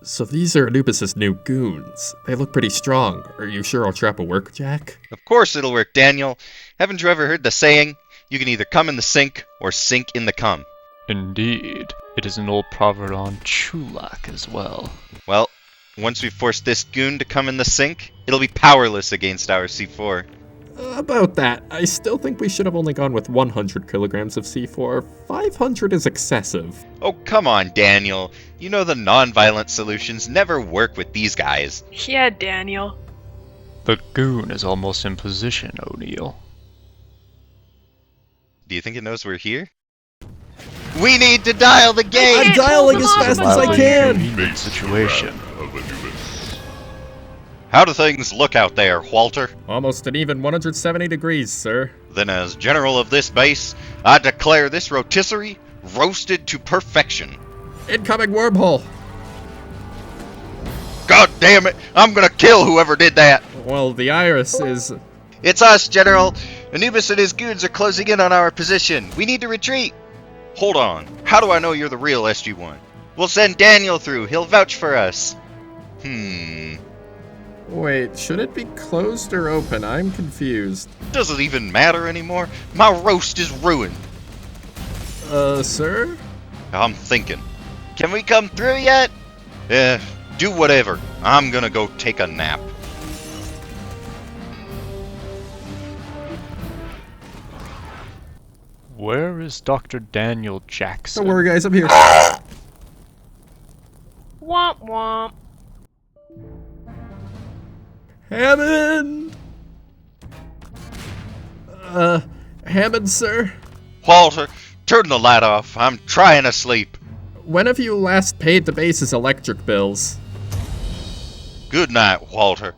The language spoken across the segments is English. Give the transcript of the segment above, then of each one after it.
So these are Anubis's new goons. They look pretty strong. Are you sure our trap will work, Jack? Of course it'll work, Daniel. Haven't you ever heard the saying, you can either come in the sink or sink in the cum? Indeed. It is an old proverb on Chulak as well. Well, once we force this goon to come in the sink, it'll be powerless against our C4. About that, I still think we should have only gone with 100 kilograms of C4. 500 is excessive. Oh, come on, Daniel. You know the non-violent solutions never work with these guys. Yeah, Daniel. The goon is almost in position, O'Neill. Do you think it knows we're here? We need to dial the gate! I'm dialing as fast as I can! Convenient situation. How do things look out there, Walter? Almost an even 170 degrees, sir. Then as general of this base, I declare this rotisserie roasted to perfection. Incoming wormhole! God damn it! I'm gonna kill whoever did that! Well, the iris is... It's us, General! Anubis and his goons are closing in on our position. We need to retreat! Hold on. How do I know you're the real SG-1? We'll send Daniel through. He'll vouch for us. Wait, should it be closed or open? I'm confused. Does it even matter anymore? My roast is ruined. Sir? I'm thinking. Can we come through yet? Do whatever. I'm gonna go take a nap. Where is Dr. Daniel Jackson? Don't worry, guys, I'm here. Womp womp. Hammond! Hammond, sir? Walter, turn the light off. I'm trying to sleep. When have you last paid the base's electric bills? Good night, Walter.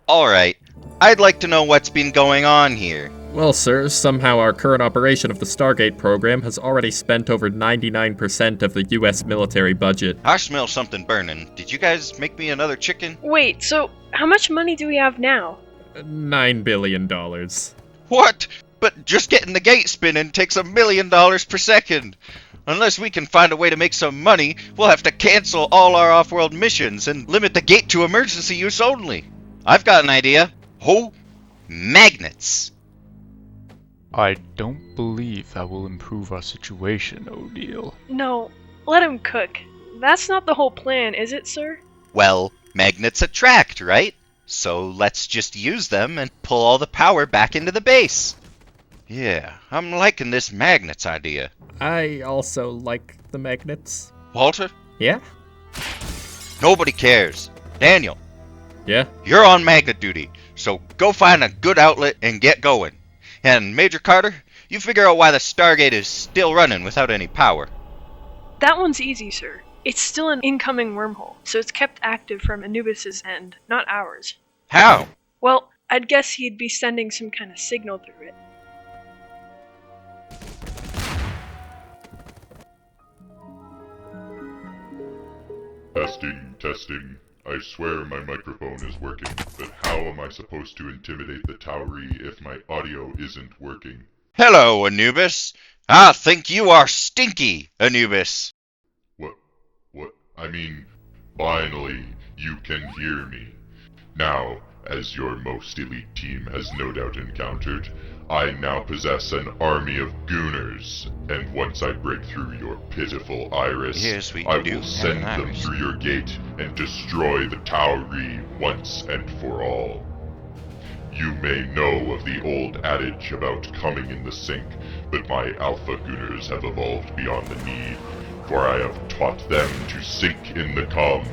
Alright, I'd like to know what's been going on here. Well, sir, somehow our current operation of the Stargate program has already spent over 99% of the US military budget. I smell something burning. Did you guys make me another chicken? Wait, so how much money do we have now? $9 billion. What? But just getting the gate spinning takes $1 million per second. Unless we can find a way to make some money, we'll have to cancel all our off-world missions and limit the gate to emergency use only. I've got an idea. Oh, magnets. I don't believe that will improve our situation, O'Neill. No, let him cook. That's not the whole plan, is it, sir? Well, magnets attract, right? So let's just use them and pull all the power back into the base. Yeah, I'm liking this magnets idea. I also like the magnets. Walter? Yeah? Nobody cares. Daniel, Yeah? you're on magnet duty, so go find a good outlet and get going. And Major Carter, you figure out why the Stargate is still running without any power. That one's easy, sir. It's still an incoming wormhole, so it's kept active from Anubis's end, not ours. How? Well, I'd guess he'd be sending some kind of signal through it. Testing. I swear my microphone is working, but how am I supposed to intimidate the Tauri if my audio isn't working? Hello, Anubis. I think you are stinky, Anubis. What? I mean, finally, you can hear me. Now, as your most elite team has no doubt encountered, I now possess an army of gooners, and once I break through your pitiful iris, Yes, we I do will have send an them iris. through your gate and destroy the Tauri once and for all. You may know of the old adage about coming in the sink, but my alpha gooners have evolved beyond the need, for I have taught them to sink in the cum.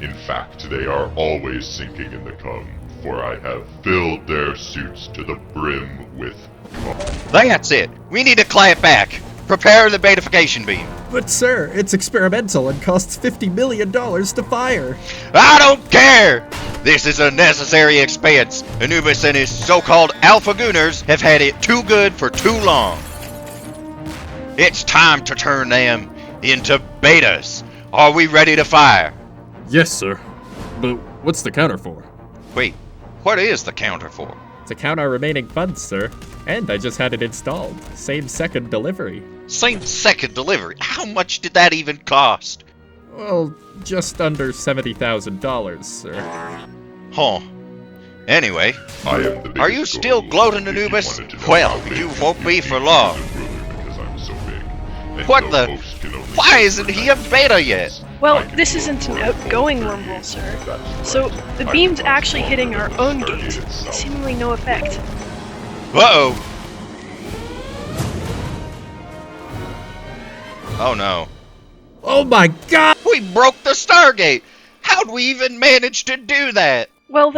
In fact, they are always sinking in the cum, for I have filled their suits to the brim with cum. That's it. We need to clap back. Prepare the betification beam. But sir, it's experimental and costs $50 million to fire. I don't care! This is a necessary expense. Anubis and his so-called alpha gooners have had it too good for too long. It's time to turn them into betas. Are we ready to fire? Yes, sir. But what's the counter for? Wait, what is the counter for? To count our remaining funds, sir. And I just had it installed. Same second delivery. Same second delivery. How much did that even cost? Well, just under $70,000, sir. Huh. Anyway, I am the biggest are you still goal. gloating, If you Anubis? wanted to know Well, how big you won't be for the long. because I'm so big. And What no the- host can only Why isn't he a protect beta yet? Well, I can this do isn't an it for a outgoing full wormhole, 30 sir. years, that's So right. the I beam's can actually last hitting longer our than own Stargate gate. itself. Seemingly no effect. Uh-oh. Oh no. Oh my god! We broke the Stargate! How'd we even manage to do that? Well,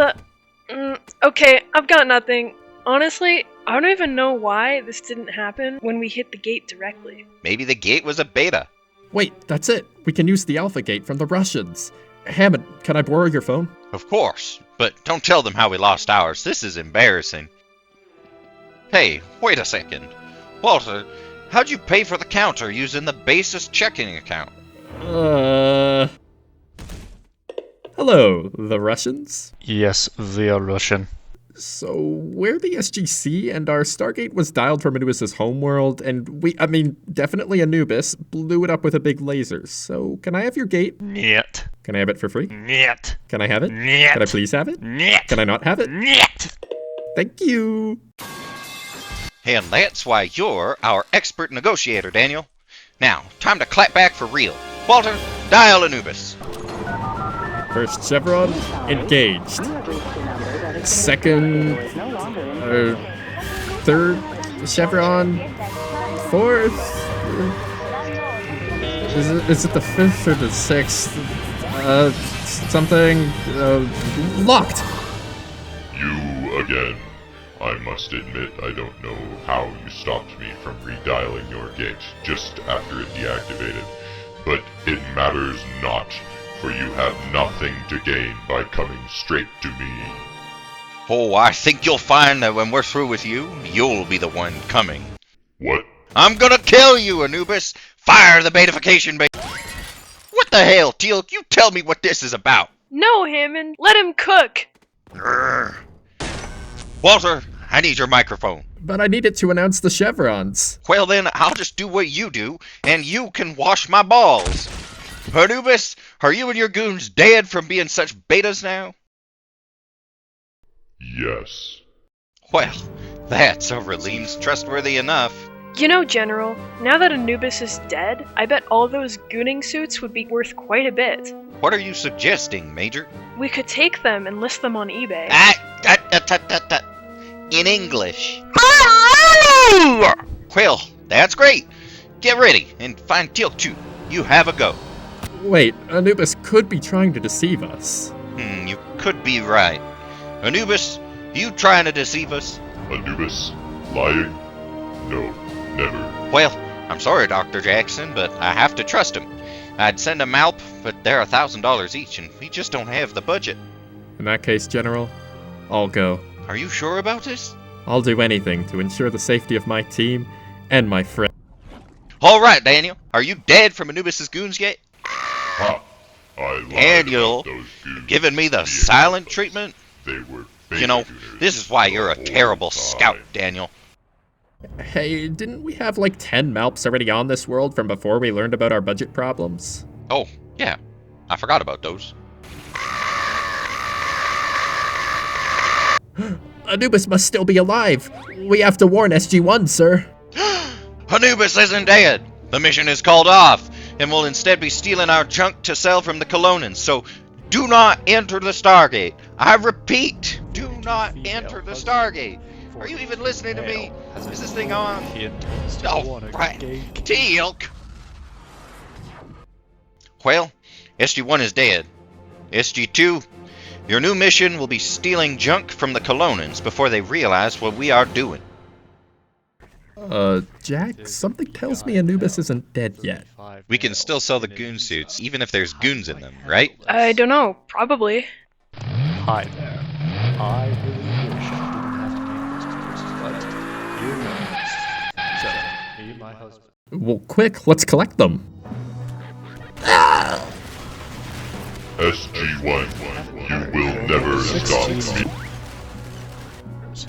okay, I've got nothing. Honestly, I don't even know why this didn't happen when we hit the gate directly. Maybe the gate was a beta. Wait, that's it. We can use the Alpha Gate from the Russians. Hammond, can I borrow your phone? Of course, but don't tell them how we lost ours. This is embarrassing. Hey, wait a second. Walter, how'd you pay for the counter using the basis checking account? Hello, the Russians? Yes, they are Russian. So, we're the SGC, and our Stargate was dialed from Anubis' homeworld, and definitely Anubis, blew it up with a big laser. So, can I have your gate? Niet. Can I have it for free? Niet. Can I have it? Niet. Can I please have it? Niet. Can I not have it? Niet. Thank you! And that's why you're our expert negotiator, Daniel. Now, time to clap back for real. Walter, dial Anubis. First chevron, engaged. Second, third chevron, fourth. Is it the fifth or the sixth? Locked. You again. I must admit I don't know how you stopped me from redialing your gate just after it deactivated, but it matters not, for you have nothing to gain by coming straight to me. Oh, I think you'll find that when we're through with you, you'll be the one coming. What? I'm gonna kill you, Anubis! Fire the betification bait! What the hell, Teal? You tell me what this is about! No, Hammond, let him cook! Grrr. Walter, I need your microphone. But I need it to announce the chevrons. Well then, I'll just do what you do, and you can wash my balls. Anubis, are you and your goons dead from being such betas now? Yes. Well, that's a relief trustworthy enough. You know, General, now that Anubis is dead, I bet all those gooning suits would be worth quite a bit. What are you suggesting, Major? We could take them and list them on eBay. In English. Well, that's great. Get ready and find Teal too. You have a go. Wait, Anubis could be trying to deceive us. You could be right. Anubis, you trying to deceive us? Anubis? Lying? No, never. Well, I'm sorry, Dr. Jackson, but I have to trust him. I'd send him Alp, but they're $1,000 each, and we just don't have the budget. In that case, General, I'll go. Are you sure about this? I'll do anything to ensure the safety of my team and my friends. All right, Daniel. Are you dead from Anubis' goons yet? Ha! I lied Daniel, about those goons giving me the being silent Russian. treatment? They were You know, gooners this is why the you're a whole terrible time. scout, Daniel. Hey, didn't we have like 10 Malps already on this world from before we learned about our budget problems? Oh, yeah. I forgot about those. Anubis must still be alive. We have to warn SG-1, sir. Anubis isn't dead. The mission is called off, and will instead be stealing our junk to sell from the Colonans, so do not enter the Stargate. I repeat, do not enter the Stargate. Are you even listening to me? Is this thing on? Oh, right. Teal'c! Well, SG-1 is dead. SG-2, your new mission will be stealing junk from the Colonans before they realize what we are doing. Jack, something tells me Anubis isn't dead yet. We can still sell the goon suits, even if there's goons in them, right? I don't know. Probably. Hi there. I really wish I didn't have to make this choice, but you know. So, me and my husband. Well, quick, let's collect them. SG-1, you will never stop me.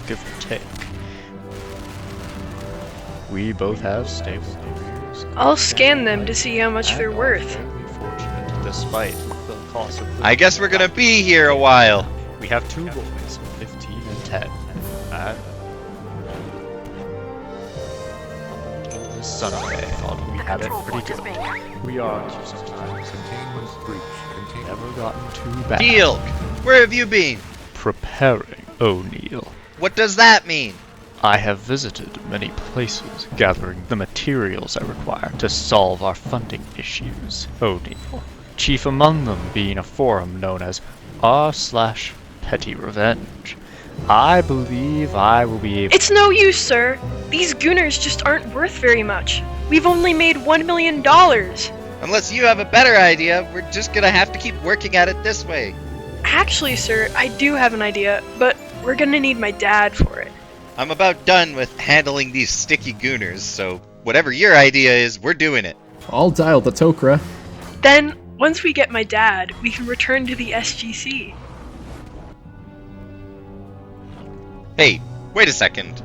Give or take. We both have stable careers. I'll scan them to see how much they're worth. Fortunate, despite the cost of I guess we're gonna be here a while. We have two boys, 15 and 10. And until this Sunday, thought we had it pretty good. We are sometimes containment breach. Never gotten too bad. Teal'c, where have you been? Preparing, O'Neill. What does that mean? I have visited many places, gathering the materials I require to solve our funding issues, O'Neill. Chief among them being a forum known as r/Petty Revenge. I believe I will be able— It's no use, sir. These gooners just aren't worth very much. We've only made $1 million. Unless you have a better idea, we're just gonna have to keep working at it this way. Actually, sir, I do have an idea, but we're gonna need my dad for it. I'm about done with handling these sticky gooners, so whatever your idea is, we're doing it. I'll dial the Tok'ra. Then, once we get my dad, we can return to the SGC. Hey, wait a second.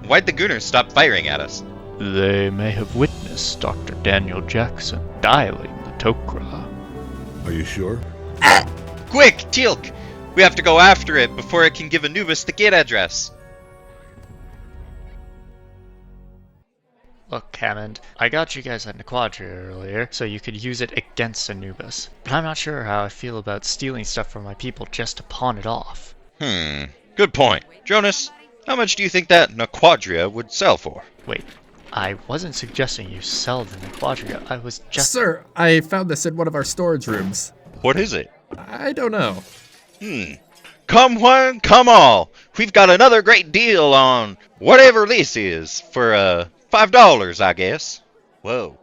Why'd the gooners stop firing at us? They may have witnessed Dr. Daniel Jackson dialing the Tok'ra. Are you sure? Quick, Teal'c! We have to go after it before it can give Anubis the gate address. Look, Hammond, I got you guys at Naquadria earlier, so you could use it against Anubis. But I'm not sure how I feel about stealing stuff from my people just to pawn it off. Good point. Jonas, how much do you think that Naquadria would sell for? Wait, I wasn't suggesting you sell the Naquadria, I was just— Sir, I found this in one of our storage rooms. What is it? I don't know. Come one, come all. We've got another great deal on whatever this is for, $5, I guess. Whoa,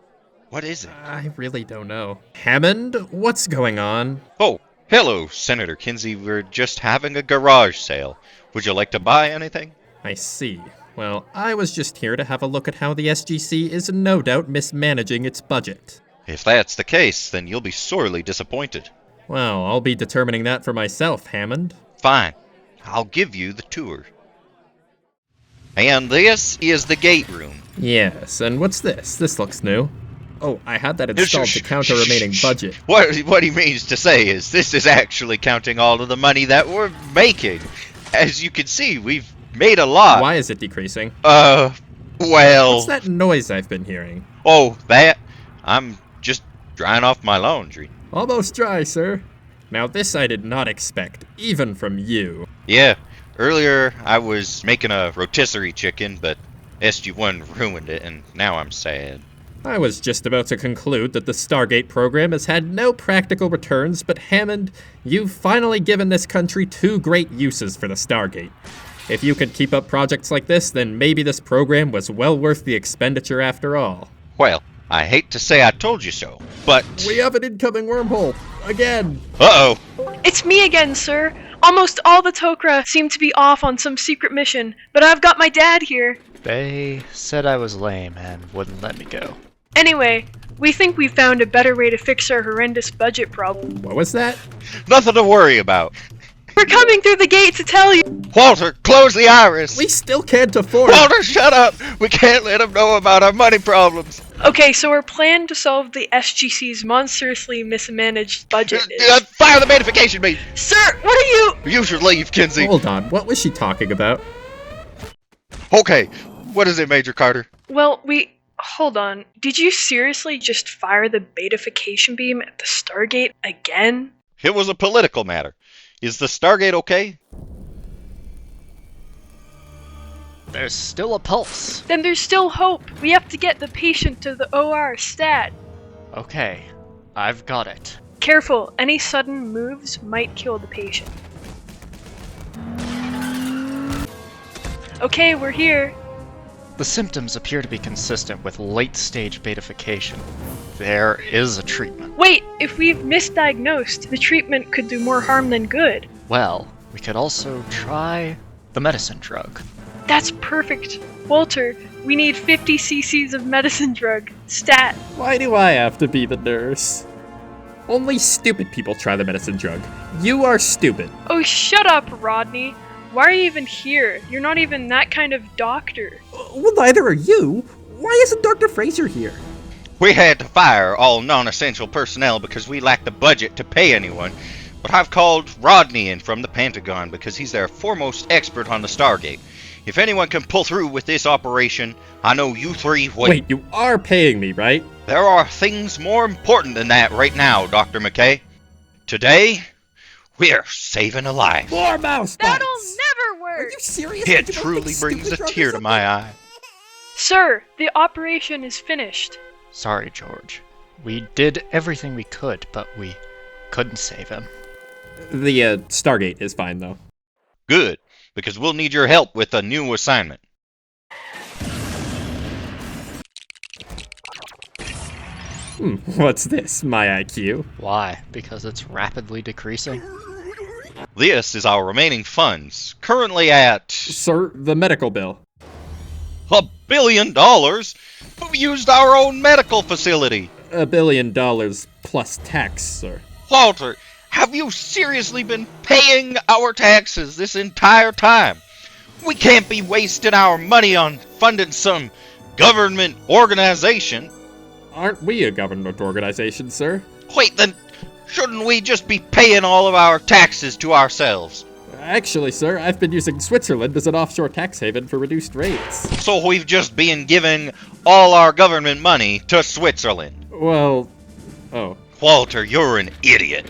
what is it? I really don't know. Hammond, what's going on? Oh, hello, Senator Kinsey. We're just having a garage sale. Would you like to buy anything? I see. Well, I was just here to have a look at how the SGC is no doubt mismanaging its budget. If that's the case, then you'll be sorely disappointed. Well, I'll be determining that for myself, Hammond. Fine. I'll give you the tour. And this is the gate room. Yes, and what's this? This looks new. Oh, I had that installed to count our remaining budget. What he means to say is this is actually counting all of the money that we're making. As you can see, we've made a lot. Why is it decreasing? Well... What's that noise I've been hearing? Oh, that? I'm just drying off my laundry. Almost dry, sir. Now this I did not expect, even from you. Yeah, earlier I was making a rotisserie chicken, but SG-1 ruined it, and now I'm sad. I was just about to conclude that the Stargate program has had no practical returns, but Hammond, you've finally given this country two great uses for the Stargate. If you could keep up projects like this, then maybe this program was well worth the expenditure after all. Well, I hate to say I told you so, but... We have an incoming wormhole! Again! Uh-oh! It's me again, sir. Almost all the Tok'ra seem to be off on some secret mission, but I've got my dad here. They said I was lame and wouldn't let me go. Anyway, we think we've found a better way to fix our horrendous budget problem. What was that? Nothing to worry about. We're coming through the gate to tell you! Walter, close the iris! We still can't afford. Walter, shut up! We can't let him know about our money problems. Okay, so our plan to solve the SGC's monstrously mismanaged budget is... Fire the betification beam! Sir, what are you... You should leave, Kinsey. Hold on, what was she talking about? Okay, what is it, Major Carter? Well, hold on. Did you seriously just fire the betification beam at the Stargate again? It was a political matter. Is the Stargate okay? There's still a pulse. Then there's still hope. We have to get the patient to the OR stat. Okay, I've got it. Careful, any sudden moves might kill the patient. Okay, we're here. The symptoms appear to be consistent with late-stage betification. There is a treatment. Wait, if we've misdiagnosed, the treatment could do more harm than good. Well, we could also try the medicine drug. That's perfect. Walter, we need 50 cc's of medicine drug. Stat. Why do I have to be the nurse? Only stupid people try the medicine drug. You are stupid. Oh, shut up, Rodney. Why are you even here? You're not even that kind of doctor. Well, neither are you. Why isn't Dr. Fraser here? We had to fire all non-essential personnel because we lacked the budget to pay anyone. But I've called Rodney in from the Pentagon because he's their foremost expert on the Stargate. If anyone can pull through with this operation, I know you three will. Wait, you are paying me, right? There are things more important than that right now, Dr. McKay. Today, we're saving a life. More mouse bites! That'll never Are work! you serious? It Did you truly make brings a stupid drugs or tear to something? my eye. Sir, the operation is finished. Sorry, George. We did everything we could, but we couldn't save him. The Stargate is fine, though. Good, because we'll need your help with a new assignment. What's this, my IQ? Why? Because it's rapidly decreasing? This is our remaining funds, currently at Sir, the medical bill. $1 billion. We used our own medical facility. $1 billion plus tax, sir. Walter, have you seriously been paying our taxes this entire time? We can't be wasting our money on funding some government organization. Aren't we a government organization, sir? Wait, then shouldn't we just be paying all of our taxes to ourselves? Actually, sir, I've been using Switzerland as an offshore tax haven for reduced rates. So we've just been giving all our government money to Switzerland. Well, oh. Walter, you're an idiot.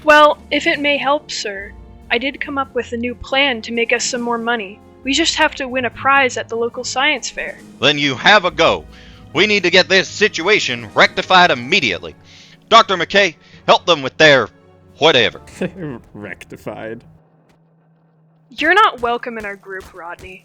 Well, if it may help, sir, I did come up with a new plan to make us some more money. We just have to win a prize at the local science fair. Then you have a go. We need to get this situation rectified immediately. Dr. McKay, help them with their whatever. Rectified. You're not welcome in our group, Rodney.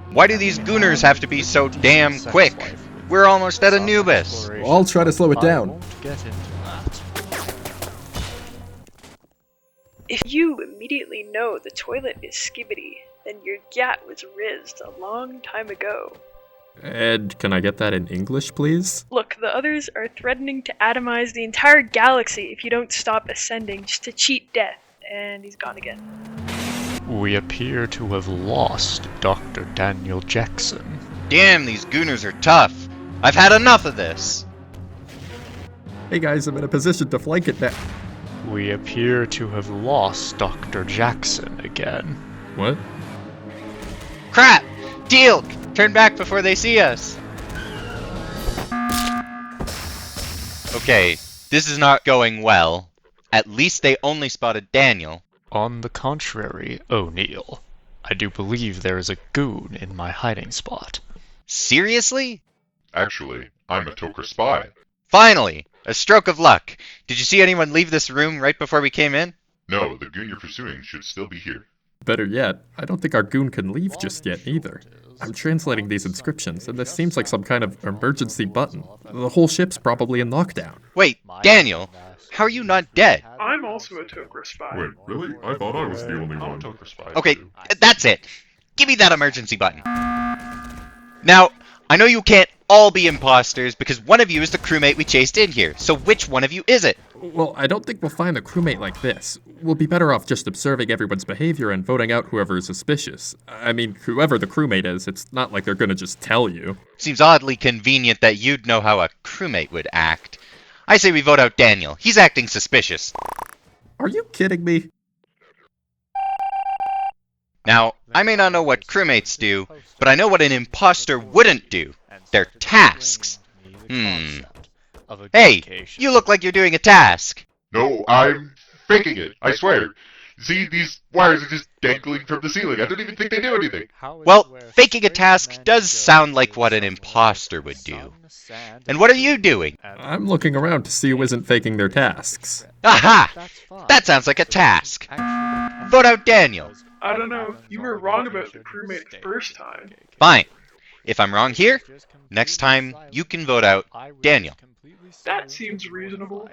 Why do these gooners have to be so damn quick? We're almost at Anubis. Well, I'll try to slow it down. I won't get into that. If you immediately know the toilet is skibbity, then your gat was rizzed a long time ago. Ed, can I get that in English, please? Look, the others are threatening to atomize the entire galaxy if you don't stop ascending just to cheat death. And he's gone again. We appear to have lost Dr. Daniel Jackson. Damn, these gooners are tough. I've had enough of this. Hey guys, I'm in a position to flank it now. We appear to have lost Dr. Jackson again. What? Crap! Deal! Turn back before they see us. Okay, this is not going well. At least they only spotted Daniel. On the contrary, O'Neill, I do believe there is a goon in my hiding spot. Seriously? Actually, I'm a Toker spy. Finally! A stroke of luck. Did you see anyone leave this room right before we came in? No, the goon you're pursuing should still be here. Better yet, I don't think our goon can leave just yet either. I'm translating these inscriptions, and this seems like some kind of emergency button. The whole ship's probably in lockdown. Wait, Daniel, how are you not dead? I'm also a Toker spy. Wait, really? I thought I was the only one. Toker spy. Okay, that's it. Give me that emergency button. Now, I know you can't all be imposters because one of you is the crewmate we chased in here, so which one of you is it? Well, I don't think we'll find the crewmate like this. We'll be better off just observing everyone's behavior and voting out whoever is suspicious. I mean, whoever the crewmate is, it's not like they're gonna just tell you. Seems oddly convenient that you'd know how a crewmate would act. I say we vote out Daniel. He's acting suspicious. Are you kidding me? Now, I may not know what crewmates do, but I know what an imposter wouldn't do. Their tasks. Hey, you look like you're doing a task. No, I'm faking it. I swear. See, these wires are just dangling from the ceiling. I don't even think they do anything. Well, faking a task does sound like what an imposter would do. And what are you doing? I'm looking around to see who isn't faking their tasks. Aha! That sounds like a task. Vote out Daniel. I don't know. You were wrong about the crewmate the first time. Fine. If I'm wrong here, next time you can vote out Daniel. That seems reasonable.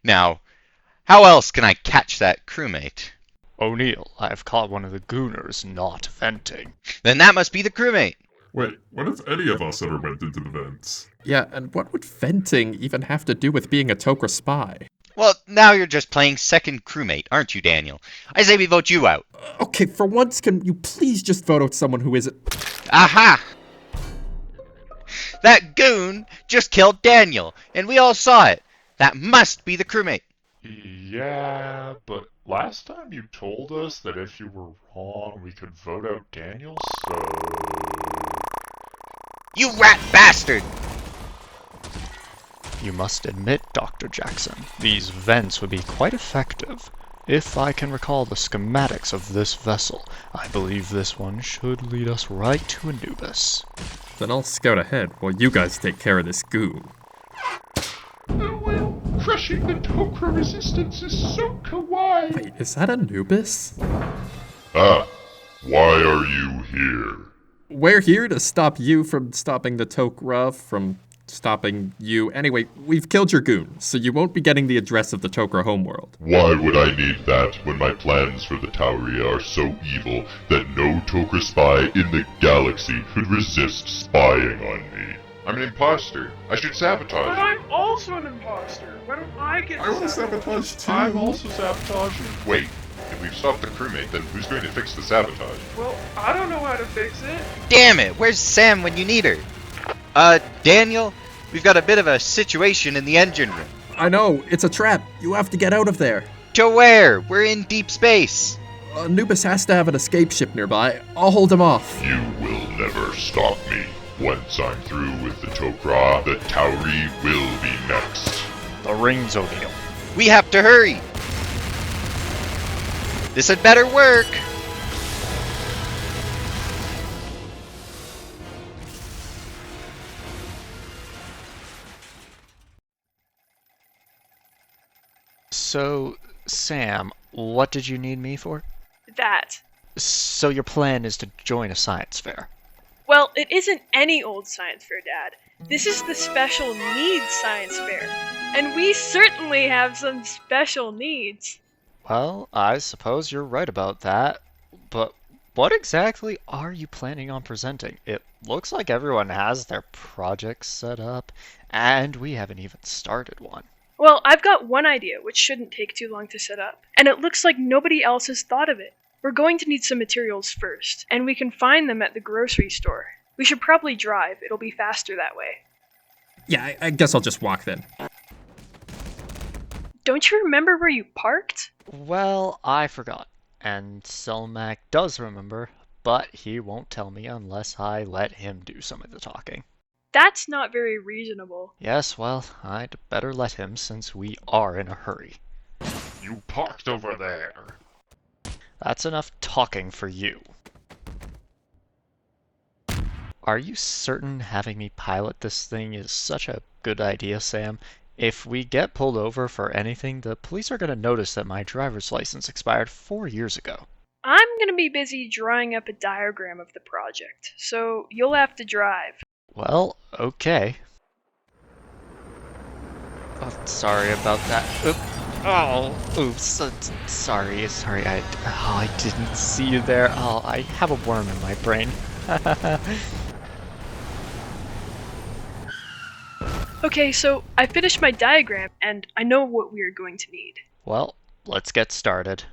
Now, how else can I catch that crewmate? O'Neill, I've caught one of the gooners not venting. Then that must be the crewmate. Wait, what if any of us ever went into the vents? Yeah, and what would venting even have to do with being a Tok'ra spy? Well, now you're just playing second crewmate, aren't you, Daniel? I say we vote you out. Okay, for once, can you please just vote out someone who isn't... Aha! That goon just killed Daniel, and we all saw it. That must be the crewmate. Yeah, but last time you told us that if you were wrong, we could vote out Daniel, so... You rat bastard! You must admit, Dr. Jackson, these vents would be quite effective. If I can recall the schematics of this vessel, I believe this one should lead us right to Anubis. Then I'll scout ahead while you guys take care of this goon. Well, crushing the Tok'ra resistance is so kawaii. Wait, is that Anubis? Ah, why are you here? We're here to stop you from stopping the Tok'ra from stopping you. Anyway, we've killed your goon, so you won't be getting the address of the Tok'ra homeworld. Why would I need that when my plans for the Tauria are so evil that no Tok'ra spy in the galaxy could resist spying on me? I'm an imposter. I should But sabotage. I'm also an imposter. Why don't I get sabotage too. I'm also sabotaging. Wait, if we've stopped the crewmate, then who's going to fix the sabotage? Well, I don't know how to fix it. Damn it, where's Sam when you need her? Daniel, we've got a bit of a situation in the engine room. I know, it's a trap. You have to get out of there. To where? We're in deep space. Anubis has to have an escape ship nearby. I'll hold him off. You will never stop me. Once I'm through with the Tok'ra, the Tauri will be next. The rings, O'Neill. We have to hurry. This had better work. So, Sam, what did you need me for? That. So your plan is to join a science fair? Well, it isn't any old science fair, Dad. This is the special needs science fair. And we certainly have some special needs. Well, I suppose you're right about that. But what exactly are you planning on presenting? It looks like everyone has their projects set up, and we haven't even started one. Well, I've got one idea, which shouldn't take too long to set up. And it looks like nobody else has thought of it. We're going to need some materials first, and we can find them at the grocery store. We should probably drive. It'll be faster that way. Yeah, I guess I'll just walk then. Don't you remember where you parked? Well, I forgot. And Selmac does remember, but he won't tell me unless I let him do some of the talking. That's not very reasonable. Yes, well, I'd better let him since we are in a hurry. You parked over there. That's enough talking for you. Are you certain having me pilot this thing is such a good idea, Sam? If we get pulled over for anything, the police are going to notice that my driver's license expired 4 years ago. I'm gonna be busy drawing up a diagram of the project, so you'll have to drive. Well, okay. Oh, sorry about that. Oops, sorry, I didn't see you there. Oh, I have a worm in my brain. Okay, so I finished my diagram, and I know what we are going to need. Well, let's get started.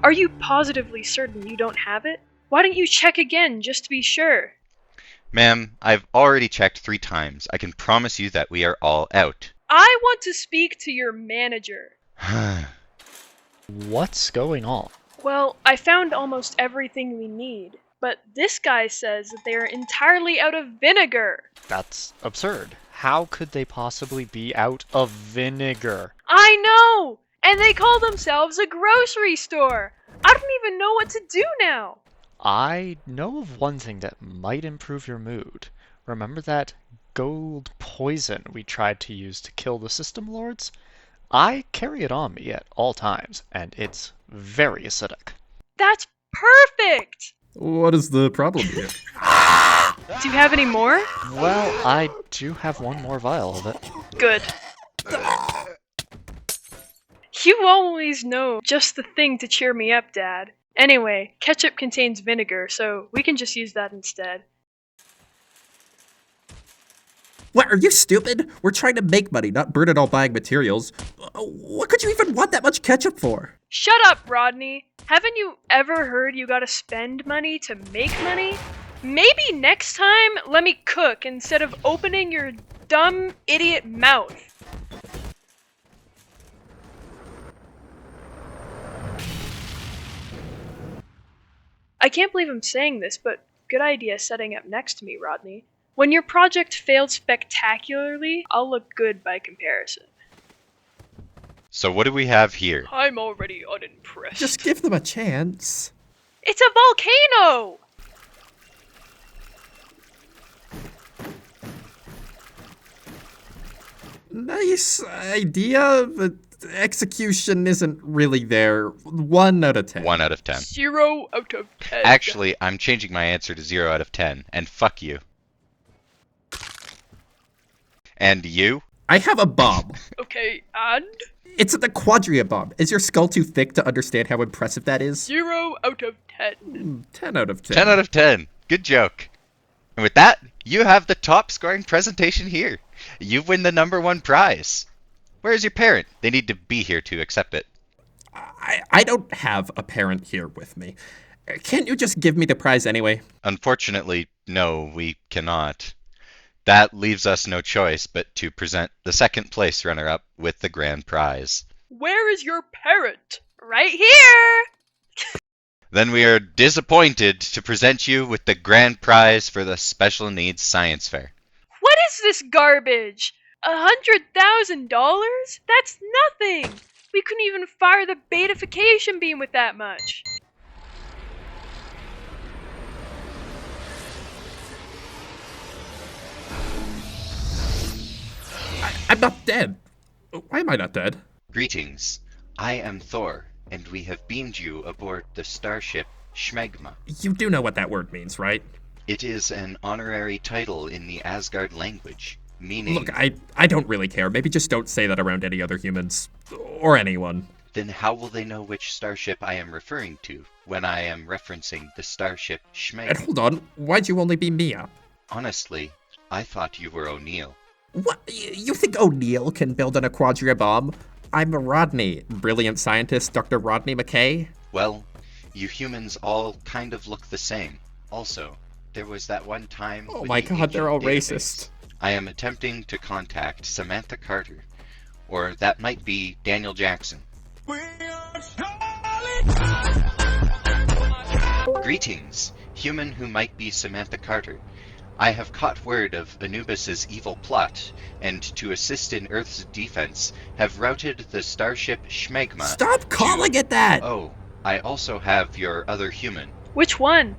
Are you positively certain you don't have it? Why don't you check again, just to be sure? Ma'am, I've already checked 3 times. I can promise you that we are all out. I want to speak to your manager. What's going on? Well, I found almost everything we need, but this guy says that they are entirely out of vinegar. That's absurd. How could they possibly be out of vinegar? I know! And they call themselves a grocery store! I don't even know what to do now! I know of one thing that might improve your mood. Remember that gold poison we tried to use to kill the system lords? I carry it on me at all times, and it's very acidic. That's perfect! What is the problem here? Do you have any more? Well, I do have one more vial of it. Good. You always know just the thing to cheer me up, Dad. Anyway, ketchup contains vinegar, so we can just use that instead. What, are you stupid? We're trying to make money, not burn it all buying materials. What could you even want that much ketchup for? Shut up, Rodney! Haven't you ever heard you gotta spend money to make money? Maybe next time let me cook instead of opening your dumb idiot mouth. I can't believe I'm saying this, but good idea setting up next to me, Rodney. When your project failed spectacularly, I'll look good by comparison. So what do we have here? I'm already unimpressed. Just give them a chance. It's a volcano! Nice idea, but execution isn't really there. 1 out of 10. 1 out of 10. 0 out of 10. Actually, I'm changing my answer to 0 out of 10, and fuck you. And you? I have a bomb. Okay, and? It's the Quadria bomb. Is your skull too thick to understand how impressive that is? 0 out of 10. 10 out of 10. 10 out of 10. Good joke. And with that, you have the top scoring presentation here. You win the #1 prize. Where's your parent? They need to be here to accept it. I don't have a parent here with me. Can't you just give me the prize anyway? Unfortunately, no, we cannot. That leaves us no choice but to present the 2nd place runner-up with the grand prize. Where is your parent? Right here! Then we are disappointed to present you with the grand prize for the Special Needs Science Fair. What is this garbage? $100,000? That's nothing! We couldn't even fire the betification beam with that much. I'm not dead. Why am I not dead? Greetings. I am Thor, and we have beamed you aboard the starship Schmegma. You do know what that word means, right? It is an honorary title in the Asgard language, meaning... Look, I don't really care. Maybe just don't say that around any other humans. Or anyone. Then how will they know which starship I am referring to when I am referencing the starship And Schmegma? hold on, why'd you only be Mia? Honestly, I thought you were O'Neill. What? You think O'Neill can build an Quadria bomb? I'm Rodney, brilliant scientist Dr. Rodney McKay. Well, you humans all kind of look the same. Also, there was that one time... Oh with my the god, they're all ancient racist. database. I am attempting to contact Samantha Carter. Or that might be Daniel Jackson. Greetings, human who might be Samantha Carter. I have caught word of Anubis's evil plot, and to assist in Earth's defense, have routed the starship Schmegma. Stop calling it that! Oh, I also have your other human. Which one?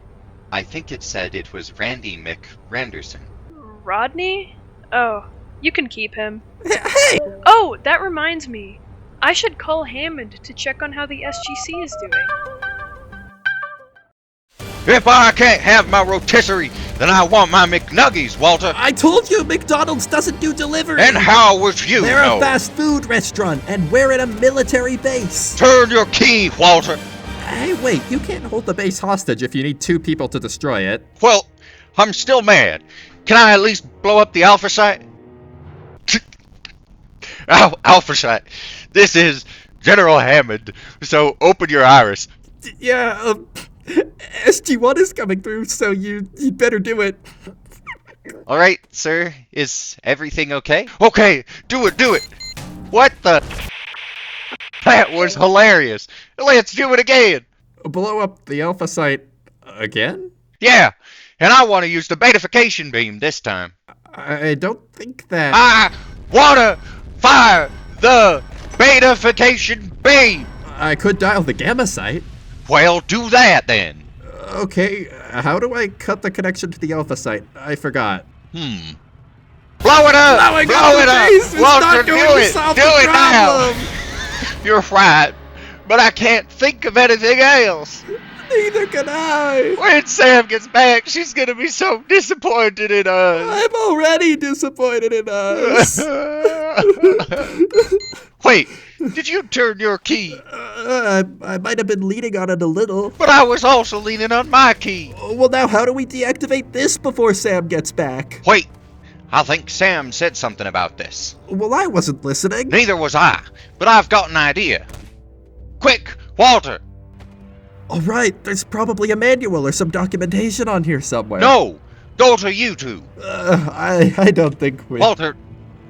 I think it said it was Randy McRanderson. Rodney? Oh, you can keep him. Hey! Oh, that reminds me. I should call Hammond to check on how the SGC is doing. If I can't have my rotisserie, then I want my McNuggies, Walter. I told you McDonald's doesn't do delivery! And how would you They're know? a fast food restaurant, and we're at a military base. Turn your key, Walter. Hey, wait, you can't hold the base hostage if you need 2 people to destroy it. Well, I'm still mad. Can I at least blow up the Alpha site? Alpha site. This is General Hammond, so open your iris. Yeah, SG-1 is coming through, so you'd better do it. Alright, sir, is everything okay? Okay, do it. What the? That was hilarious. Let's do it again. Blow up the Alpha site again? Yeah, and I want to use the betification beam this time. I don't think that... I want to fire the betification beam. I could dial the Gamma site. Well, do that then. Okay, how do I cut the connection to the Alpha site? I forgot. Blow it up! Blowing Blow up it the up! base is Walter, not do going to it! solve Do the it problem! now! You're right, but I can't think of anything else. Neither can I. When Sam gets back, she's gonna be so disappointed in us. I'm already disappointed in us. Wait, did you turn your key? I might have been leaning on it a little. But I was also leaning on my key. Well, now how do we deactivate this before Sam gets back? Wait, I think Sam said something about this. Well, I wasn't listening. Neither was I, but I've got an idea. Quick, Walter! All right, there's probably a manual or some documentation on here somewhere. No! Go to YouTube! I don't think we... Walter,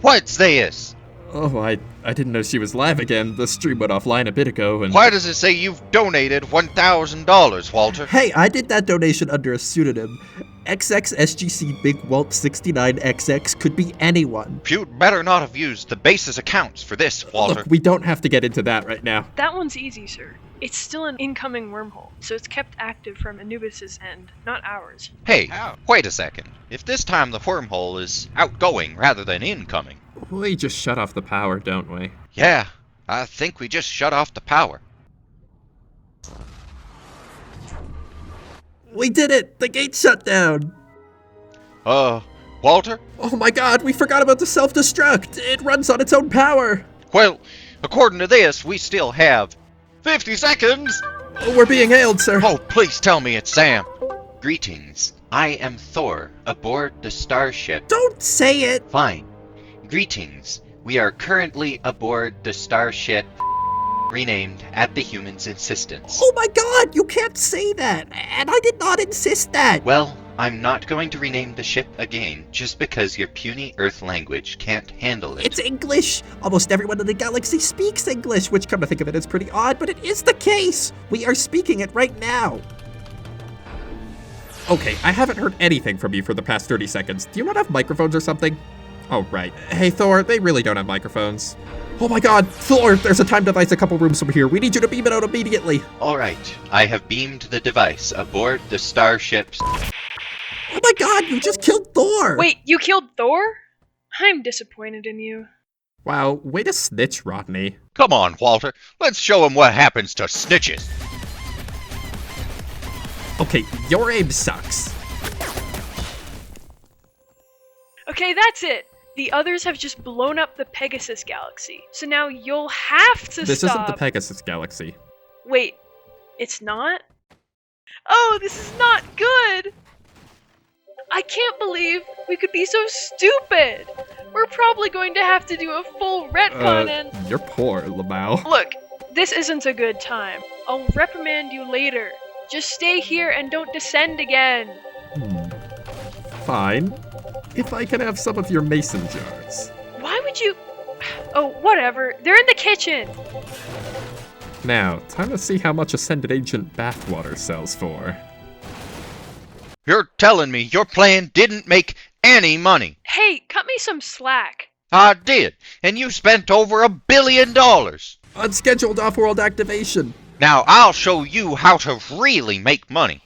what's this? Oh, I didn't know she was live again. The stream went offline a bit ago, and... Why does it say you've donated $1,000, Walter? Hey, I did that donation under a pseudonym. XXSGC Big Walt 69XX could be anyone. You'd better not have used the base's accounts for this, Walter. Look, we don't have to get into that right now. That one's easy, sir. It's still an incoming wormhole, so it's kept active from Anubis's end, not ours. Hey, wait a second. If this time the wormhole is outgoing rather than incoming. We just shut off the power, don't we? Yeah, I think we just shut off the power. We did it! The gate shut down! Walter? Oh my god, we forgot about the self-destruct! It runs on its own power! Well, according to this, we still have 50 seconds! Oh, we're being hailed, sir. Oh, please tell me it's Sam. Greetings. I am Thor, aboard the starship. Don't say it! Fine. Greetings. We are currently aboard the starship renamed at the human's insistence. Oh my god, you can't say that! And I did not insist that! Well, I'm not going to rename the ship again just because your puny Earth language can't handle it. It's English! Almost everyone in the galaxy speaks English, which, come to think of it, is pretty odd, but it is the case! We are speaking it right now! Okay, I haven't heard anything from you for the past 30 seconds. Do you not have microphones or something? Oh, right. Hey, Thor, they really don't have microphones. Oh my god, Thor, there's a time device a couple rooms from here. We need you to beam it out immediately. Alright, I have beamed the device aboard the starship's... Oh my god, you just killed Thor! Wait, you killed Thor? I'm disappointed in you. Wow, way to snitch, Rodney. Come on, Walter. Let's show him what happens to snitches. Okay, your aim sucks. Okay, that's it. The others have just blown up the Pegasus galaxy. So now you'll have to This stop. isn't the Pegasus galaxy. Wait, it's not? Oh, this is not good! I can't believe we could be so stupid! We're probably going to have to do a full retcon and... You're poor, Lamau. Look, this isn't a good time. I'll reprimand you later. Just stay here and don't descend again. Fine. If I can have some of your mason jars. Why would you... Oh, whatever. They're in the kitchen. Now, time to see how much Ascended Ancient bathwater sells for. You're telling me your plan didn't make any money? Hey, cut me some slack. I did, and you spent over $1 billion. Unscheduled off-world activation. Now I'll show you how to really make money.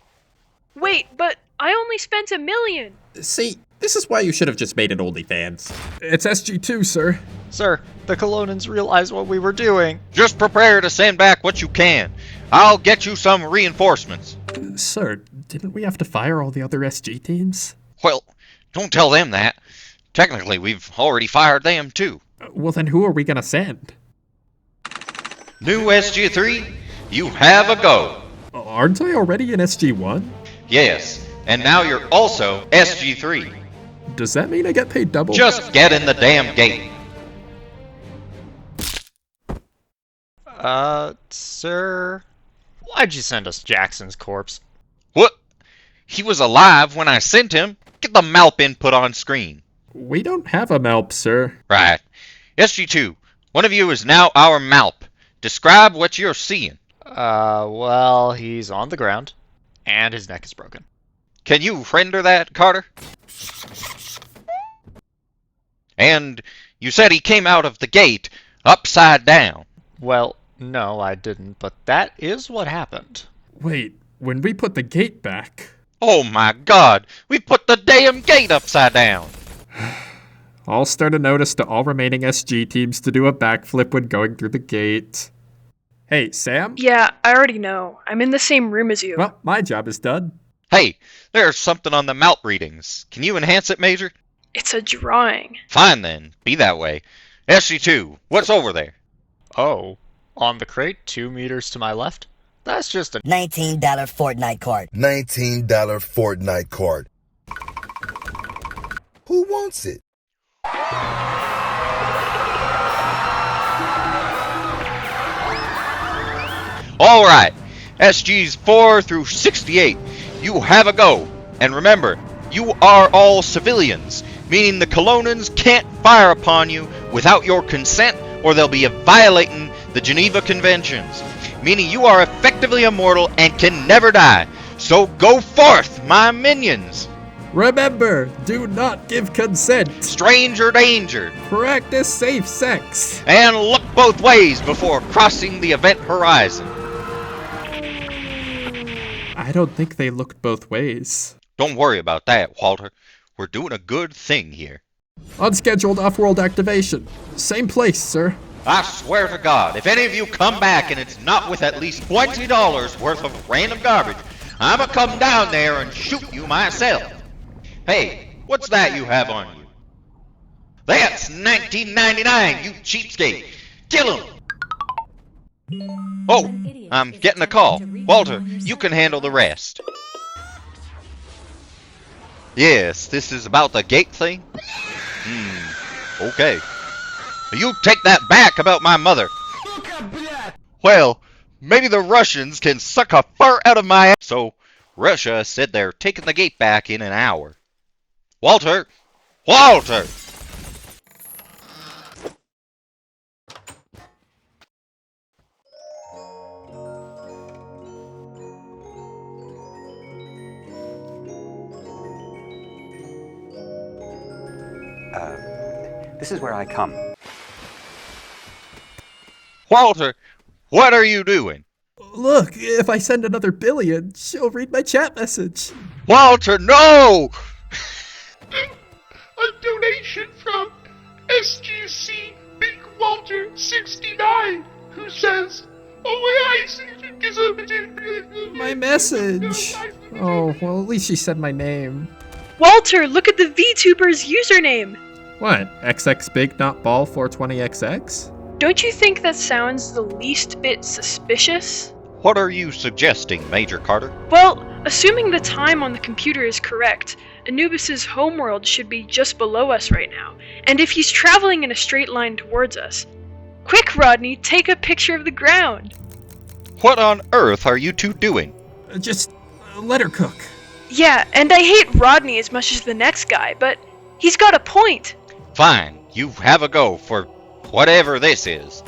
Wait, but I only spent $1 million. See, this is why you should have just made an OnlyFans. It's SG-2, sir. Sir, the Colonans realized what we were doing. Just prepare to send back what you can. I'll get you some reinforcements. Sir, didn't we have to fire all the other SG teams? Well, don't tell them that. Technically, we've already fired them too. Well, then who are we gonna send? New SG-3, you have a go. Aren't I already in SG-1? Yes, and now you're also SG-3. Does that mean I get paid double? Just get in the damn gate. Sir? Why'd you send us Jackson's corpse? What? He was alive when I sent him. Get the MALP input on screen. We don't have a MALP, sir. Right. SG-2, one of you is now our MALP. Describe what you're seeing. Well, he's on the ground, and his neck is broken. Can you render that, Carter? And you said he came out of the gate upside down. Well, no, I didn't, but that is what happened. Wait, when we put the gate back... Oh my god, we put the damn gate upside down. I'll start a notice to all remaining SG teams to do a backflip when going through the gate. Hey, Sam? Yeah, I already know. I'm in the same room as you. Well, my job is done. Hey, there's something on the MALP readings. Can you enhance it, Major? It's a drawing. Fine then, be that way. SG-2, what's over there? Oh, on the crate 2 meters to my left? That's just a $19 Fortnite card. $19 Fortnite card. Who wants it? Alright, SGs 4 through 68, you have a go. And remember, you are all civilians, meaning the Colonans can't fire upon you without your consent or they'll be violating the Geneva Conventions, meaning you are effectively immortal and can never die. So go forth, my minions! Remember, do not give consent. Stranger danger! Practice safe sex. And look both ways before crossing the event horizon. I don't think they looked both ways. Don't worry about that, Walter. We're doing a good thing here. Unscheduled off-world activation. Same place, sir. I swear to God, if any of you come back and it's not with at least $20 worth of random garbage, I'ma come down there and shoot you myself. Hey, what's that you have on you? That's $19.99, you cheapskate. Kill him! Oh, I'm getting a call. Walter, you can handle the rest. Yes, this is about the gate thing? Okay. You take that back about my mother. Well, maybe the Russians can suck a fart out of my ass. So, Russia said they're taking the gate back in an hour. Walter! Walter! This is where I come. Walter, what are you doing? Look, if I send another billion, she'll read my chat message. Walter, no! A donation from SGC Big Walter 69, who says, My message. Oh, well, at least she said my name. Walter, look at the VTuber's username. What? XX Big Not Ball 420XX? Don't you think that sounds the least bit suspicious? What are you suggesting, Major Carter? Well, assuming the time on the computer is correct, Anubis's homeworld should be just below us right now, and if he's traveling in a straight line towards us. Quick, Rodney, take a picture of the ground. What on earth are you two doing? Just let her cook. Yeah, and I hate Rodney as much as the next guy, but he's got a point. Fine, you have a go for whatever this is.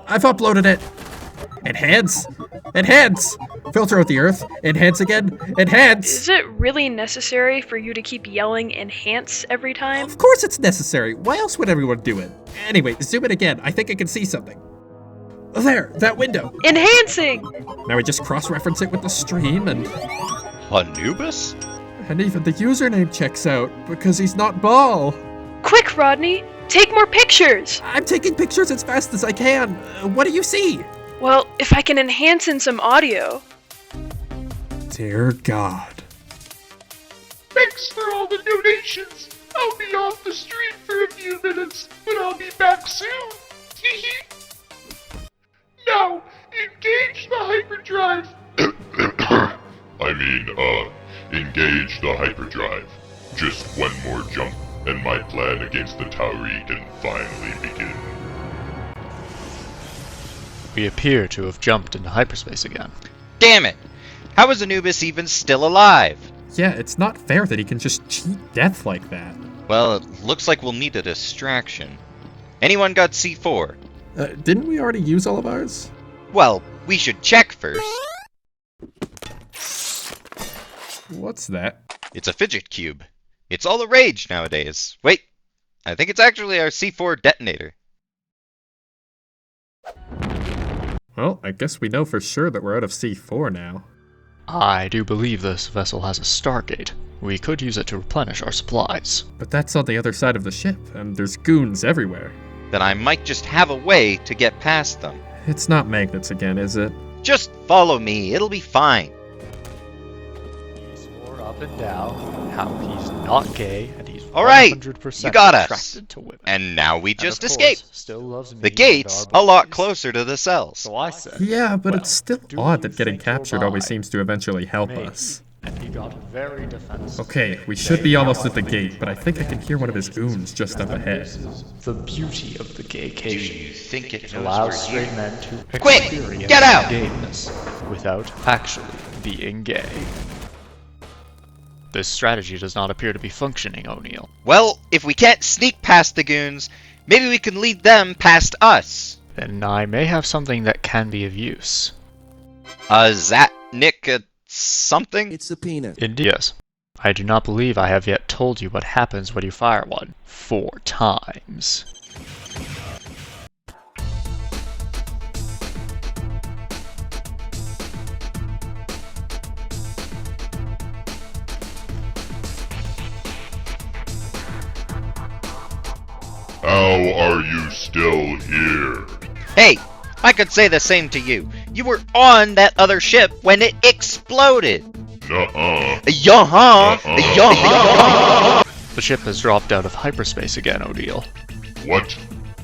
I've uploaded it. Enhance! Enhance! Filter out the Earth. Enhance again. Enhance! Is it really necessary for you to keep yelling enhance every time? Of course it's necessary. Why else would everyone do it? Anyway, zoom in again. I think I can see something. Oh, there! That window! Enhancing! Now we just cross-reference it with the stream and Anubis? even the username checks out because he's not Ball. Quick, Rodney! Take more pictures! I'm taking pictures as fast as I can. What do you see? Well, if I can enhance in some audio. Dear God. Thanks for all the donations. I'll be off the street for a few minutes, but I'll be back soon. Now, engage the hyperdrive. Engage the hyperdrive. Just one more jump, and my plan against the Tauri can finally begin. We appear to have jumped into hyperspace again. Damn it! How is Anubis even still alive? Yeah, it's not fair that he can just cheat death like that. Well, it looks like we'll need a distraction. Anyone got C4? Didn't we already use all of ours? Well, we should check first. What's that? It's a fidget cube. It's all the rage nowadays. Wait, I think it's actually our C4 detonator. Well, I guess we know for sure that we're out of C4 now. I do believe this vessel has a Stargate. We could use it to replenish our supplies. But that's on the other side of the ship, and there's goons everywhere. Then I might just have a way to get past them. It's not magnets again, is it? Just follow me, it'll be fine. He swore up and down how he's not gay and he's All right, 100% you got us. attracted to women. And now we And just of course, escaped. Still loves me The and gate's our a lot boys. closer to the cells. So I said, Yeah, but well, it's still do odd you that getting think you'll captured always buy? seems to eventually help Maybe. us. And he got very defensive. Okay, we should be almost at the gate, but I think I can hear one of his goons just up ahead. The beauty of the Do gaycation. you think it It knows allows we're straight here? men to Quick, experience get out! gayness without actually being gay. This strategy does not appear to be functioning, O'Neill. Well, if we can't sneak past the goons, maybe we can lead them past us. Then I may have something that can be of use. Zatnik, something? It's a peanut. Indeed. Yes. I do not believe I have yet told you what happens when you fire one 4 times. How are you still here? Hey, I could say the same to you. You were on that other ship when it exploded. Nuh-uh. Yaha! Uh-uh. Yaha! The ship has dropped out of hyperspace again, O'Neill. What?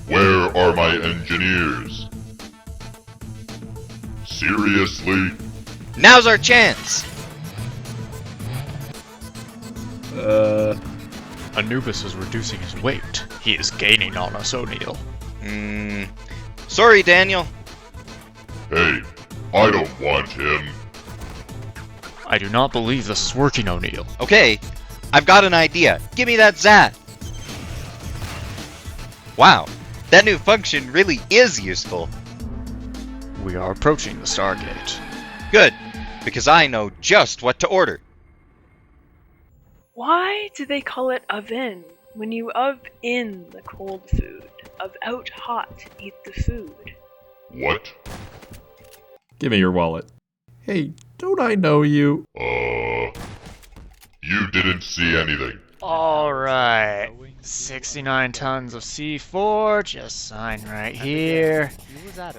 Where are my engineers? Seriously? Now's our chance. Anubis is reducing his weight. He is gaining on us, O'Neill. Sorry, Daniel. Hey, I don't want him. I do not believe this is working, O'Neill. Okay, I've got an idea. Give me that Zat. Wow, that new function really is useful. We are approaching the Stargate. Good, because I know just what to order. Why do they call it oven? When you of in the cold food, of out hot eat the food. What? Give me your wallet. Hey, don't I know you? You didn't see anything. Alright. 69 tons of C4, just sign right here.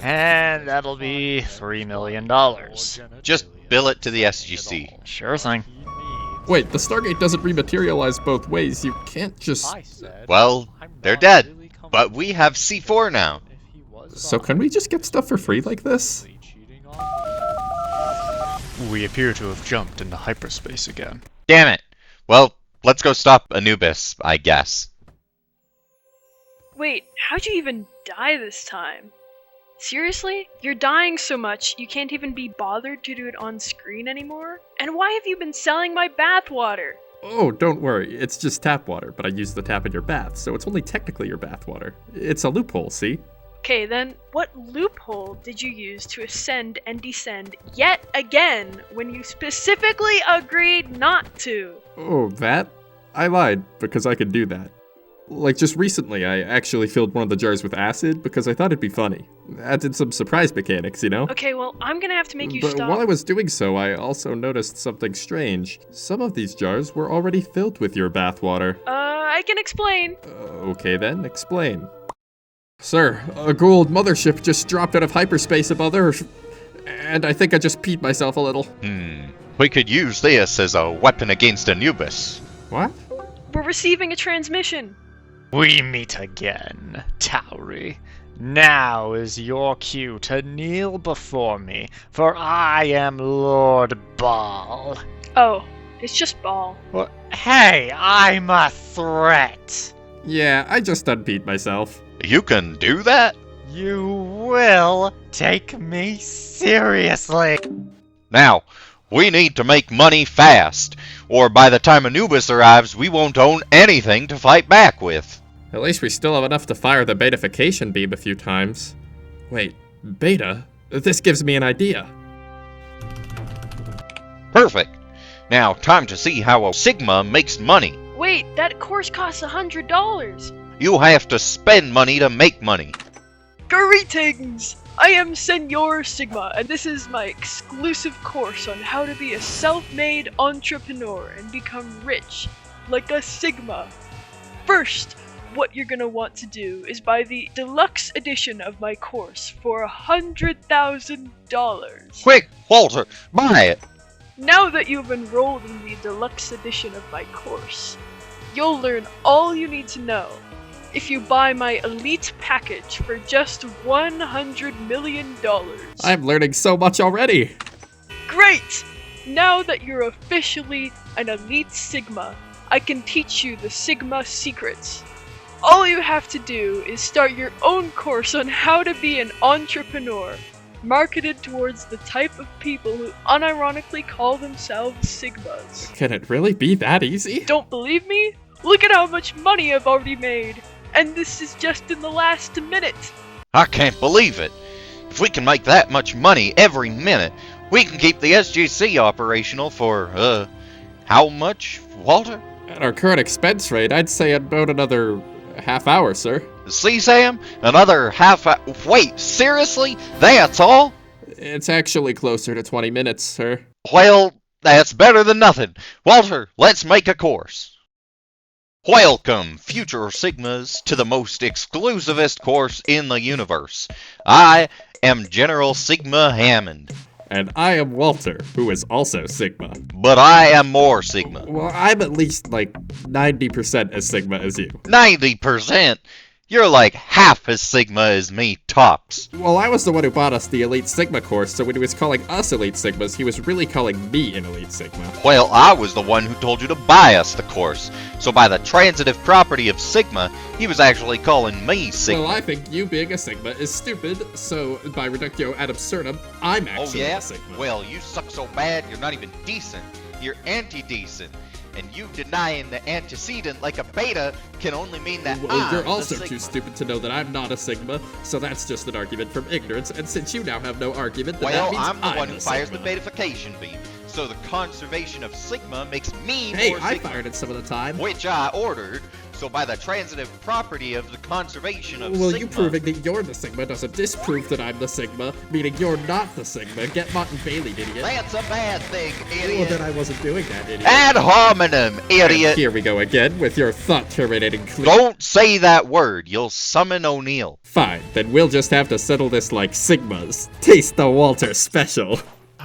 And that'll be $3 million. Just bill it to the SGC. Sure thing. Wait, the Stargate doesn't rematerialize both ways. You can't just... Well, they're dead, but we have C4 now. So can we just get stuff for free like this? We appear to have jumped into hyperspace again. Damn it. Well, let's go stop Anubis, I guess. Wait, how'd you even die this time? Seriously? You're dying so much you can't even be bothered to do it on screen anymore? And why have you been selling my bathwater? Oh, don't worry. It's just tap water, but I use the tap in your bath, so it's only technically your bath water. It's a loophole, see? Okay, then, what loophole did you use to ascend and descend yet again when you specifically agreed not to? Oh, that? I lied, because I could do that. Like, just recently, I actually filled one of the jars with acid because I thought it'd be funny. Added some surprise mechanics, you know? Okay, well, I'm gonna have to make you But stop. while I was doing so, I also noticed something strange. Some of these jars were already filled with your bathwater. I can explain. Okay then, explain. Sir, a Gould mothership just dropped out of hyperspace above Earth, and I think I just peed myself a little. We could use this as a weapon against Anubis. What? We're receiving a transmission. We meet again, Tauri. Now is your cue to kneel before me, for I am Lord Baal. Oh, it's just Ball. Well, hey, I'm a threat. Yeah, I just unpeed myself. You can do that? You will take me seriously. Now, we need to make money fast, or by the time Anubis arrives, we won't own anything to fight back with. At least we still have enough to fire the betification beam a few times. Wait, beta? This gives me an idea. Perfect. Now, time to see how a Sigma makes money. Wait, that course costs $100. You have to spend money to make money. Greetings! I am Senor Sigma, and this is my exclusive course on how to be a self-made entrepreneur and become rich, like a Sigma. First, what you're gonna want to do is buy the deluxe edition of my course for $100,000. Quick, Walter, buy it. Now that you've enrolled in the deluxe edition of my course, you'll learn all you need to know. If you buy my elite package for just $100 million. I'm learning so much already! Great! Now that you're officially an elite Sigma, I can teach you the Sigma secrets. All you have to do is start your own course on how to be an entrepreneur, marketed towards the type of people who unironically call themselves Sigmas. Can it really be that easy? Don't believe me? Look at how much money I've already made! And this is just in the last minute! I can't believe it. If we can make that much money every minute, we can keep the SGC operational for, how much, Walter? At our current expense rate, I'd say about another half hour, sir. See, Sam? Another half hour. Wait, seriously? That's all? It's actually closer to 20 minutes, sir. Well, that's better than nothing. Walter, let's make a course. Welcome, future Sigmas, to the most exclusivist course in the universe. I am General Sigma Hammond. And I am Walter, who is also Sigma. But I am more Sigma. Well, I'm at least like 90% as Sigma as you. 90%? You're like half as Sigma as me, tops. Well, I was the one who bought us the Elite Sigma course, so when he was calling us Elite Sigmas, he was really calling me an Elite Sigma. Well, I was the one who told you to buy us the course. So by the transitive property of Sigma, he was actually calling me Sigma. Well, I think you being a Sigma is stupid, so by reductio ad absurdum, I'm actually a Sigma. Well, you suck so bad, you're not even decent. You're anti-decent. And you denying the antecedent like a beta can only mean that Well, you're I'm also the too Sigma. stupid to know that I'm not a Sigma, so that's just an argument from ignorance, and since you now have no argument, then Well, that means I'm the one who a fires the Sigma. betification beam. So the conservation of Sigma makes me Hey, more I Sigma, fired it some of the time. which I ordered. So by the transitive property of the conservation of Well, Sigma... you proving that you're the Sigma doesn't disprove that I'm the Sigma, meaning you're not the Sigma. Get Mott and Bailey, idiot. That's a bad thing, Well, idiot. then I wasn't doing that, idiot. Ad hominem, And idiot. here we go again with your thought-terminating clip. Don't say that word. You'll summon O'Neill. Fine, then we'll just have to settle this like Sigmas. Taste the Walter special.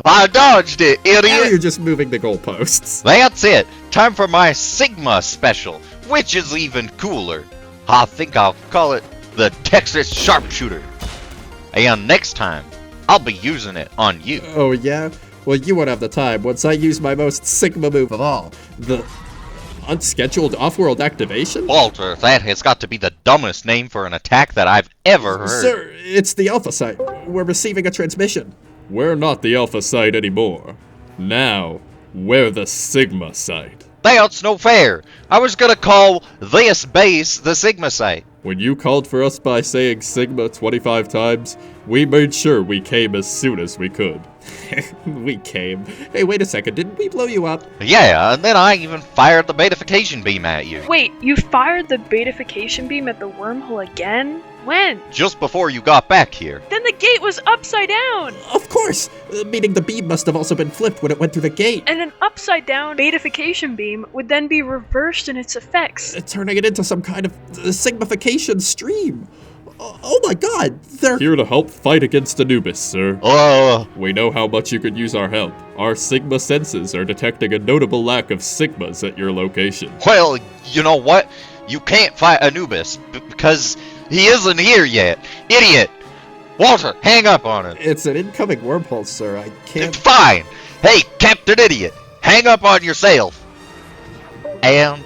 I dodged it, Now idiot. you're just moving the goalposts. That's it. Time for my Sigma special, which is even cooler. I think I'll call it the Texas Sharpshooter. And next time, I'll be using it on you. Oh yeah? Well, you won't have the time once I use my most Sigma move of all. The unscheduled off-world activation? Walter, that has got to be the dumbest name for an attack that I've ever heard. Sir, it's the Alpha site. We're receiving a transmission. We're not the Alpha site anymore. Now, we're the Sigma site. That's no fair. I was gonna call this base the Sigma site. When you called for us by saying Sigma 25 times, we made sure we came as soon as we could. We came. Hey, wait a second, didn't we blow you up? Yeah, and then I even fired the betification beam at you. Wait, you fired the betification beam at the wormhole again? When? Just before you got back here. Then the gate was upside down! Of course! Meaning the beam must have also been flipped when it went through the gate. And an upside down betification beam would then be reversed in its effects. Turning it into some kind of signification stream. Oh my god, they're here to help fight against Anubis, sir. We know how much you could use our help. Our Sigma senses are detecting a notable lack of Sigmas at your location. Well, you know what? You can't fight Anubis because he isn't here yet. Idiot! Walter, hang up on it. It's an incoming wormhole, sir. I can't... Fine! Hey, Captain Idiot! Hang up on yourself! And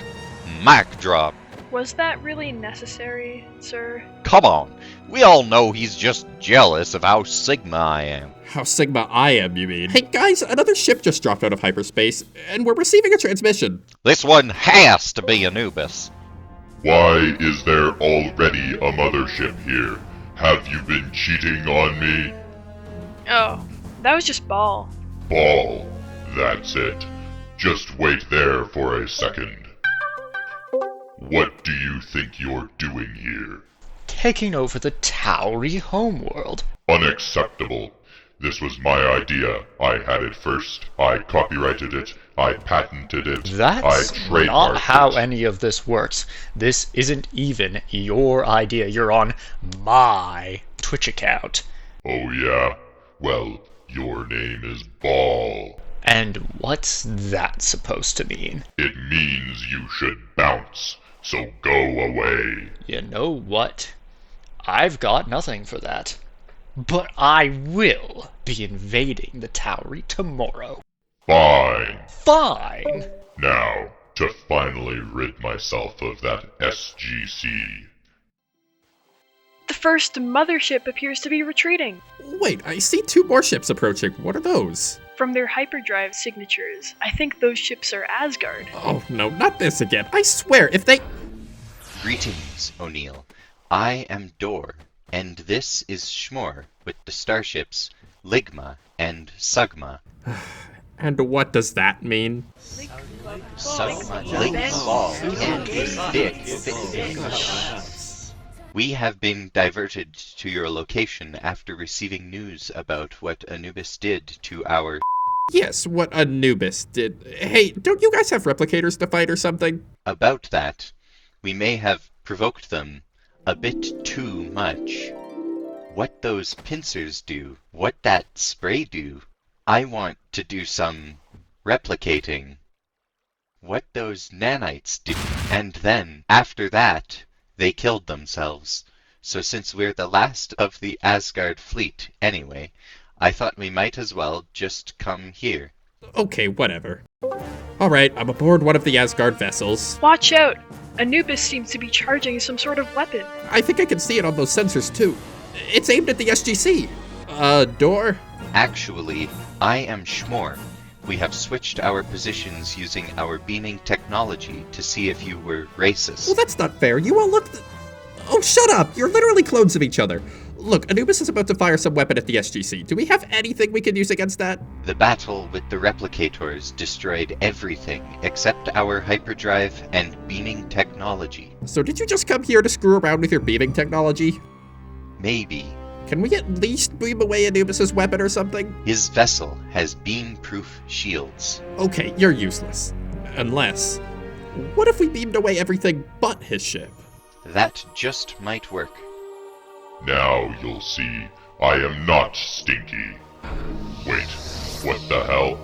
mic drop. Was that really necessary, sir? Come on. We all know he's just jealous of how Sigma I am. How Sigma I am, you mean? Hey guys, another ship just dropped out of hyperspace, and we're receiving a transmission. This one has to be Anubis. Why is there already a mothership here? Have you been cheating on me? Oh, that was just Ball. Ball. That's it. Just wait there for a second. What do you think you're doing here? Taking over the Tauri homeworld. Unacceptable. This was my idea. I had it first. I copyrighted it. I patented it. That's I trademarked not how it. any of this works. This isn't even your idea. You're on my Twitch account. Oh yeah? Well, your name is Ball. And what's that supposed to mean? It means you should bounce. So go away. You know what? I've got nothing for that. But I will be invading the Tauri tomorrow. Fine. Fine! Now, to finally rid myself of that SGC. The first mothership appears to be retreating. Wait, I see two more ships approaching. What are those? From their hyperdrive signatures, I think those ships are Asgard. Oh no, not this again. I swear, if they... Greetings, O'Neill. I am Dor, and this is Schmor with the starships Ligma and Sugma. And what does that mean? Sugma, Ligma, Ball, and Dick. We have been diverted to your location after receiving news about what Anubis did to our... Yes, what Anubis did. Hey, don't you guys have replicators to fight or something? About that, we may have provoked them a bit too much. What those pincers do, what that spray do, I want to do some replicating. What those nanites do. And then, after that, they killed themselves. So since we're the last of the Asgard fleet anyway, I thought we might as well just come here. Okay, whatever. Alright, I'm aboard one of the Asgard vessels. Watch out! Anubis seems to be charging some sort of weapon. I think I can see it on those sensors too. It's aimed at the SGC. Door? Actually, I am Schmor. We have switched our positions using our beaming technology to see if you were racist. Well, that's not fair. You all look... Oh, shut up! You're literally clones of each other. Look, Anubis is about to fire some weapon at the SGC. Do we have anything we can use against that? The battle with the replicators destroyed everything except our hyperdrive and beaming technology. So did you just come here to screw around with your beaming technology? Maybe. Can we at least beam away Anubis's weapon or something? His vessel has beam-proof shields. Okay, you're useless. Unless... What if we beamed away everything but his ship? That just might work. Now you'll see, I am not stinky. Wait, what the hell?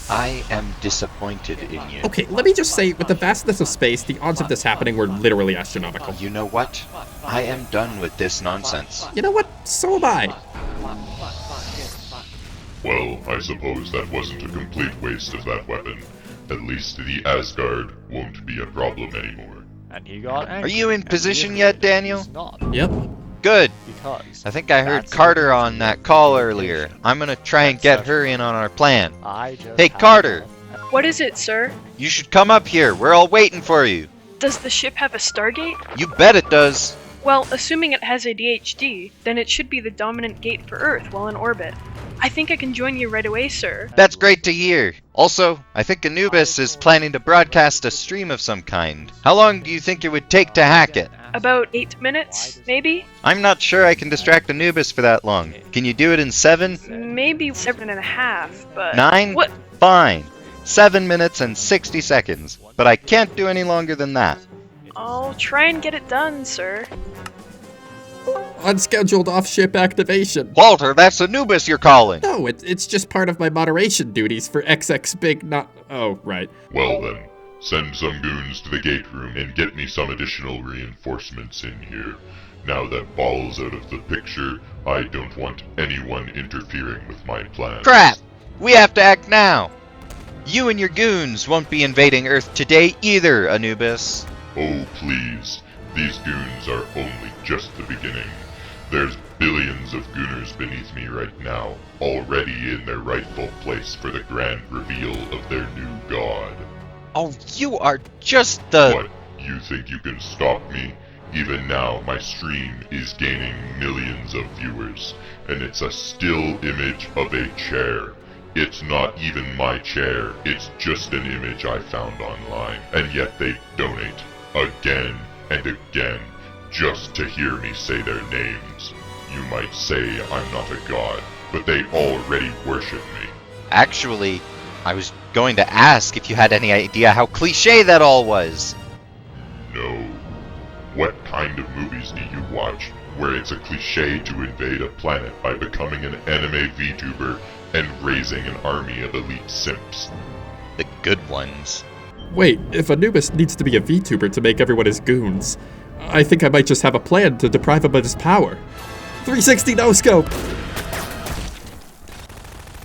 I am disappointed in you. Okay, let me just say, with the vastness of space, the odds of this happening were literally astronomical. You know what? I am done with this nonsense. You know what? So am I. Well, I suppose that wasn't a complete waste of that weapon. At least the Asgard won't be a problem anymore. And he got angry. Are you in position yet, Daniel? Not Yep. Good. because I think I heard that's Carter the on that call earlier. I'm gonna try and get her in on our plan. I just Hey, have Carter! What is it, sir? You should come up here. We're all waiting for you. Does the ship have a Stargate? You bet it does. Well, assuming it has a DHD, then it should be the dominant gate for Earth while in orbit. I think I can join you right away, sir. That's great to hear. Also, I think Anubis is planning to broadcast a stream of some kind. How long do you think it would take to hack it? About 8 minutes, maybe? I'm not sure I can distract Anubis for that long. Can you do it in 7? Maybe 7.5, but... 9? What? Fine. 7 minutes and 60 seconds. But I can't do any longer than that. I'll try and get it done, sir. Unscheduled off-ship activation. Walter, that's Anubis you're calling! No, it's just part of my moderation duties for XX Big not... Oh, right. Well then, send some goons to the gate room and get me some additional reinforcements in here. Now that Ball's out of the picture, I don't want anyone interfering with my plans. Crap! We have to act now! You and your goons won't be invading Earth today either, Anubis. Oh please, these goons are only just the beginning. There's billions of gooners beneath me right now, already in their rightful place for the grand reveal of their new god. Oh, you are just the... What, you think you can stop me? Even now, my stream is gaining millions of viewers, and it's a still image of a chair. It's not even my chair, it's just an image I found online, and yet they donate, again and again, just to hear me say their names. You might say I'm not a god, but they already worship me. Actually, I was going to ask if you had any idea how cliché that all was. No. What kind of movies do you watch where it's a cliché to invade a planet by becoming an anime VTuber and raising an army of elite simps? The good ones. Wait, if Anubis needs to be a VTuber to make everyone his goons, I think I might just have a plan to deprive him of his power. 360 no-scope!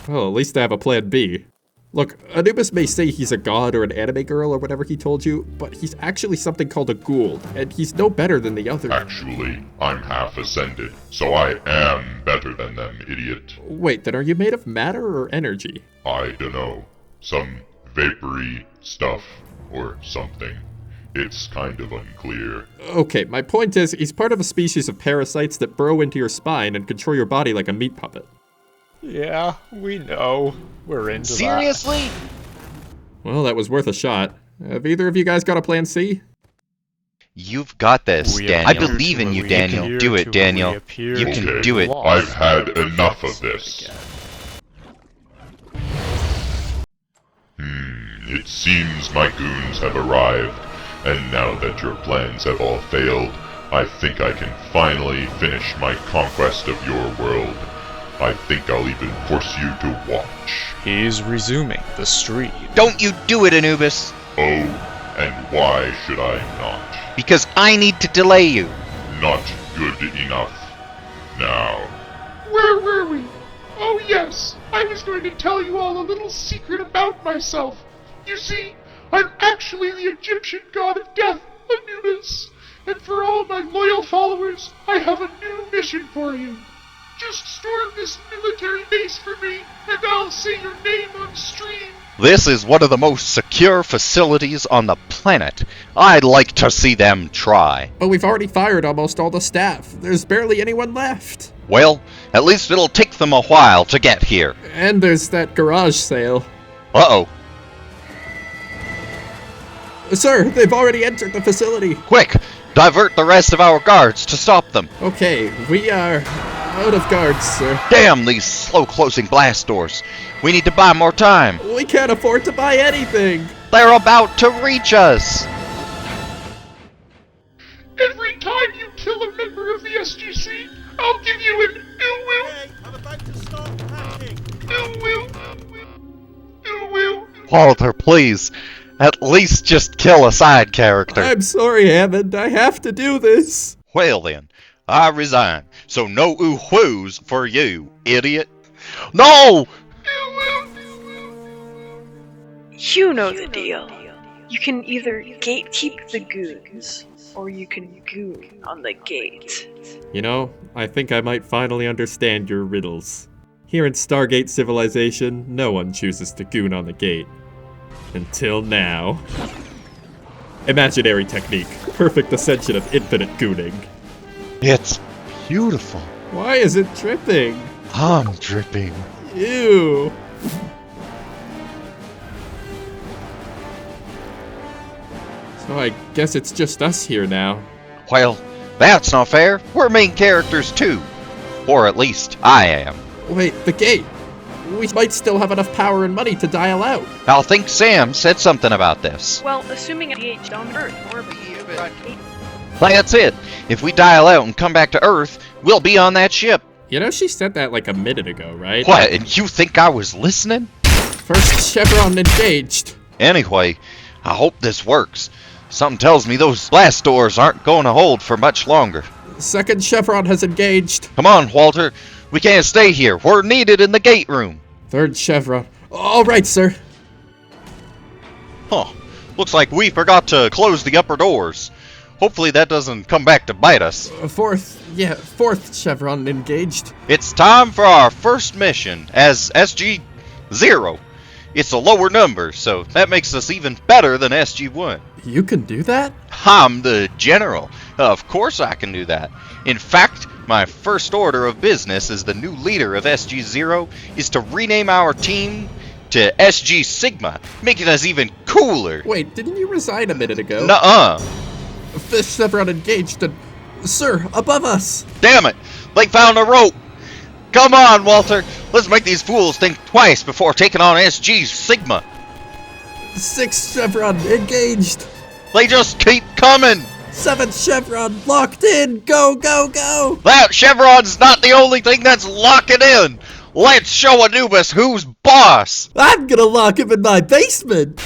Well, at least I have a plan B. Look, Anubis may say he's a god or an anime girl or whatever he told you, but he's actually something called a ghoul, and he's no better than the others. Actually, I'm half ascended, so I am better than them, idiot. Wait, then are you made of matter or energy? I dunno. Some vapory stuff or something. It's kind of unclear. Okay, my point is, he's part of a species of parasites that burrow into your spine and control your body like a meat puppet. Yeah, we know. We're into Seriously? Well, that was worth a shot. Have either of you guys got a plan C? You've got this, We Daniel. I appear believe to in you, we Daniel. appear Do it, to Daniel. we appear You to can Okay, do it. I've had enough of this. It seems my goons have arrived, and now that your plans have all failed, I think I can finally finish my conquest of your world. I think I'll even force you to watch. He's resuming the stream. Don't you do it, Anubis. Oh, and why should I not? Because I need to delay you. Not good enough. Now. Where were we? Oh yes, I was going to tell you all a little secret about myself. You see, I'm actually the Egyptian god of death, Anubis. And for all my loyal followers, I have a new mission for you. Just storm this military base for me, and I'll say your name on stream. This is one of the most secure facilities on the planet. I'd like to see them try. But we've already fired almost all the staff. There's barely anyone left. Well, at least it'll take them a while to get here. And there's that garage sale. Uh-oh. Sir, they've already entered the facility. Quick! Divert the rest of our guards to stop them. Okay, we are out of guards, sir. Damn these slow-closing blast doors. We need to buy more time. We can't afford to buy anything. They're about to reach us. Every time you kill a member of the SGC, I'll give you an ill will. I'm about to start packing. Ill will. Ill will. Walter, please. At least just kill a side character. I'm sorry, Hammond. I have to do this. Well then, I resign. So no ooh-whoos for you, idiot. No! You know the deal. You can either gatekeep the goons, or you can goon on the gate. You know, I think I might finally understand your riddles. Here in Stargate civilization, no one chooses to goon on the gate. Until now. Imaginary technique. Perfect ascension of infinite gooning. It's beautiful. Why is it dripping? I'm dripping. Ew. So I guess it's just us here now. Well, that's not fair. We're main characters too. Or at least I am. Wait, the gate. We might still have enough power and money to dial out. I think Sam said something about this. Well, assuming SG on Earth orbit. That's it. If we dial out and come back to Earth, we'll be on that ship. You know, she said that like a minute ago, right? What, and you think I was listening? First chevron engaged. Anyway, I hope this works. Something tells me those blast doors aren't going to hold for much longer. Second chevron has engaged. Come on, Walter. We can't stay here. We're needed in the gate room. Third chevron. All right, sir. Huh. Looks like we forgot to close the upper doors. Hopefully that doesn't come back to bite us. Fourth chevron engaged. It's time for our first mission as SG-0. It's a lower number, so that makes us even better than SG-1. You can do that? I'm the general. Of course I can do that. In fact, my first order of business as the new leader of SG-0 is to rename our team to SG Sigma, making us even cooler. Wait, didn't you resign a minute ago? Nuh-uh. Fifth chevron engaged and... Sir, above us! Damn it! They found a rope! Come on, Walter! Let's make these fools think twice before taking on SG Sigma. Sixth chevron engaged! They just keep coming! Seventh chevron locked in! Go, go, go! That chevron's not the only thing that's locking in! Let's show Anubis who's boss! I'm gonna lock him in my basement!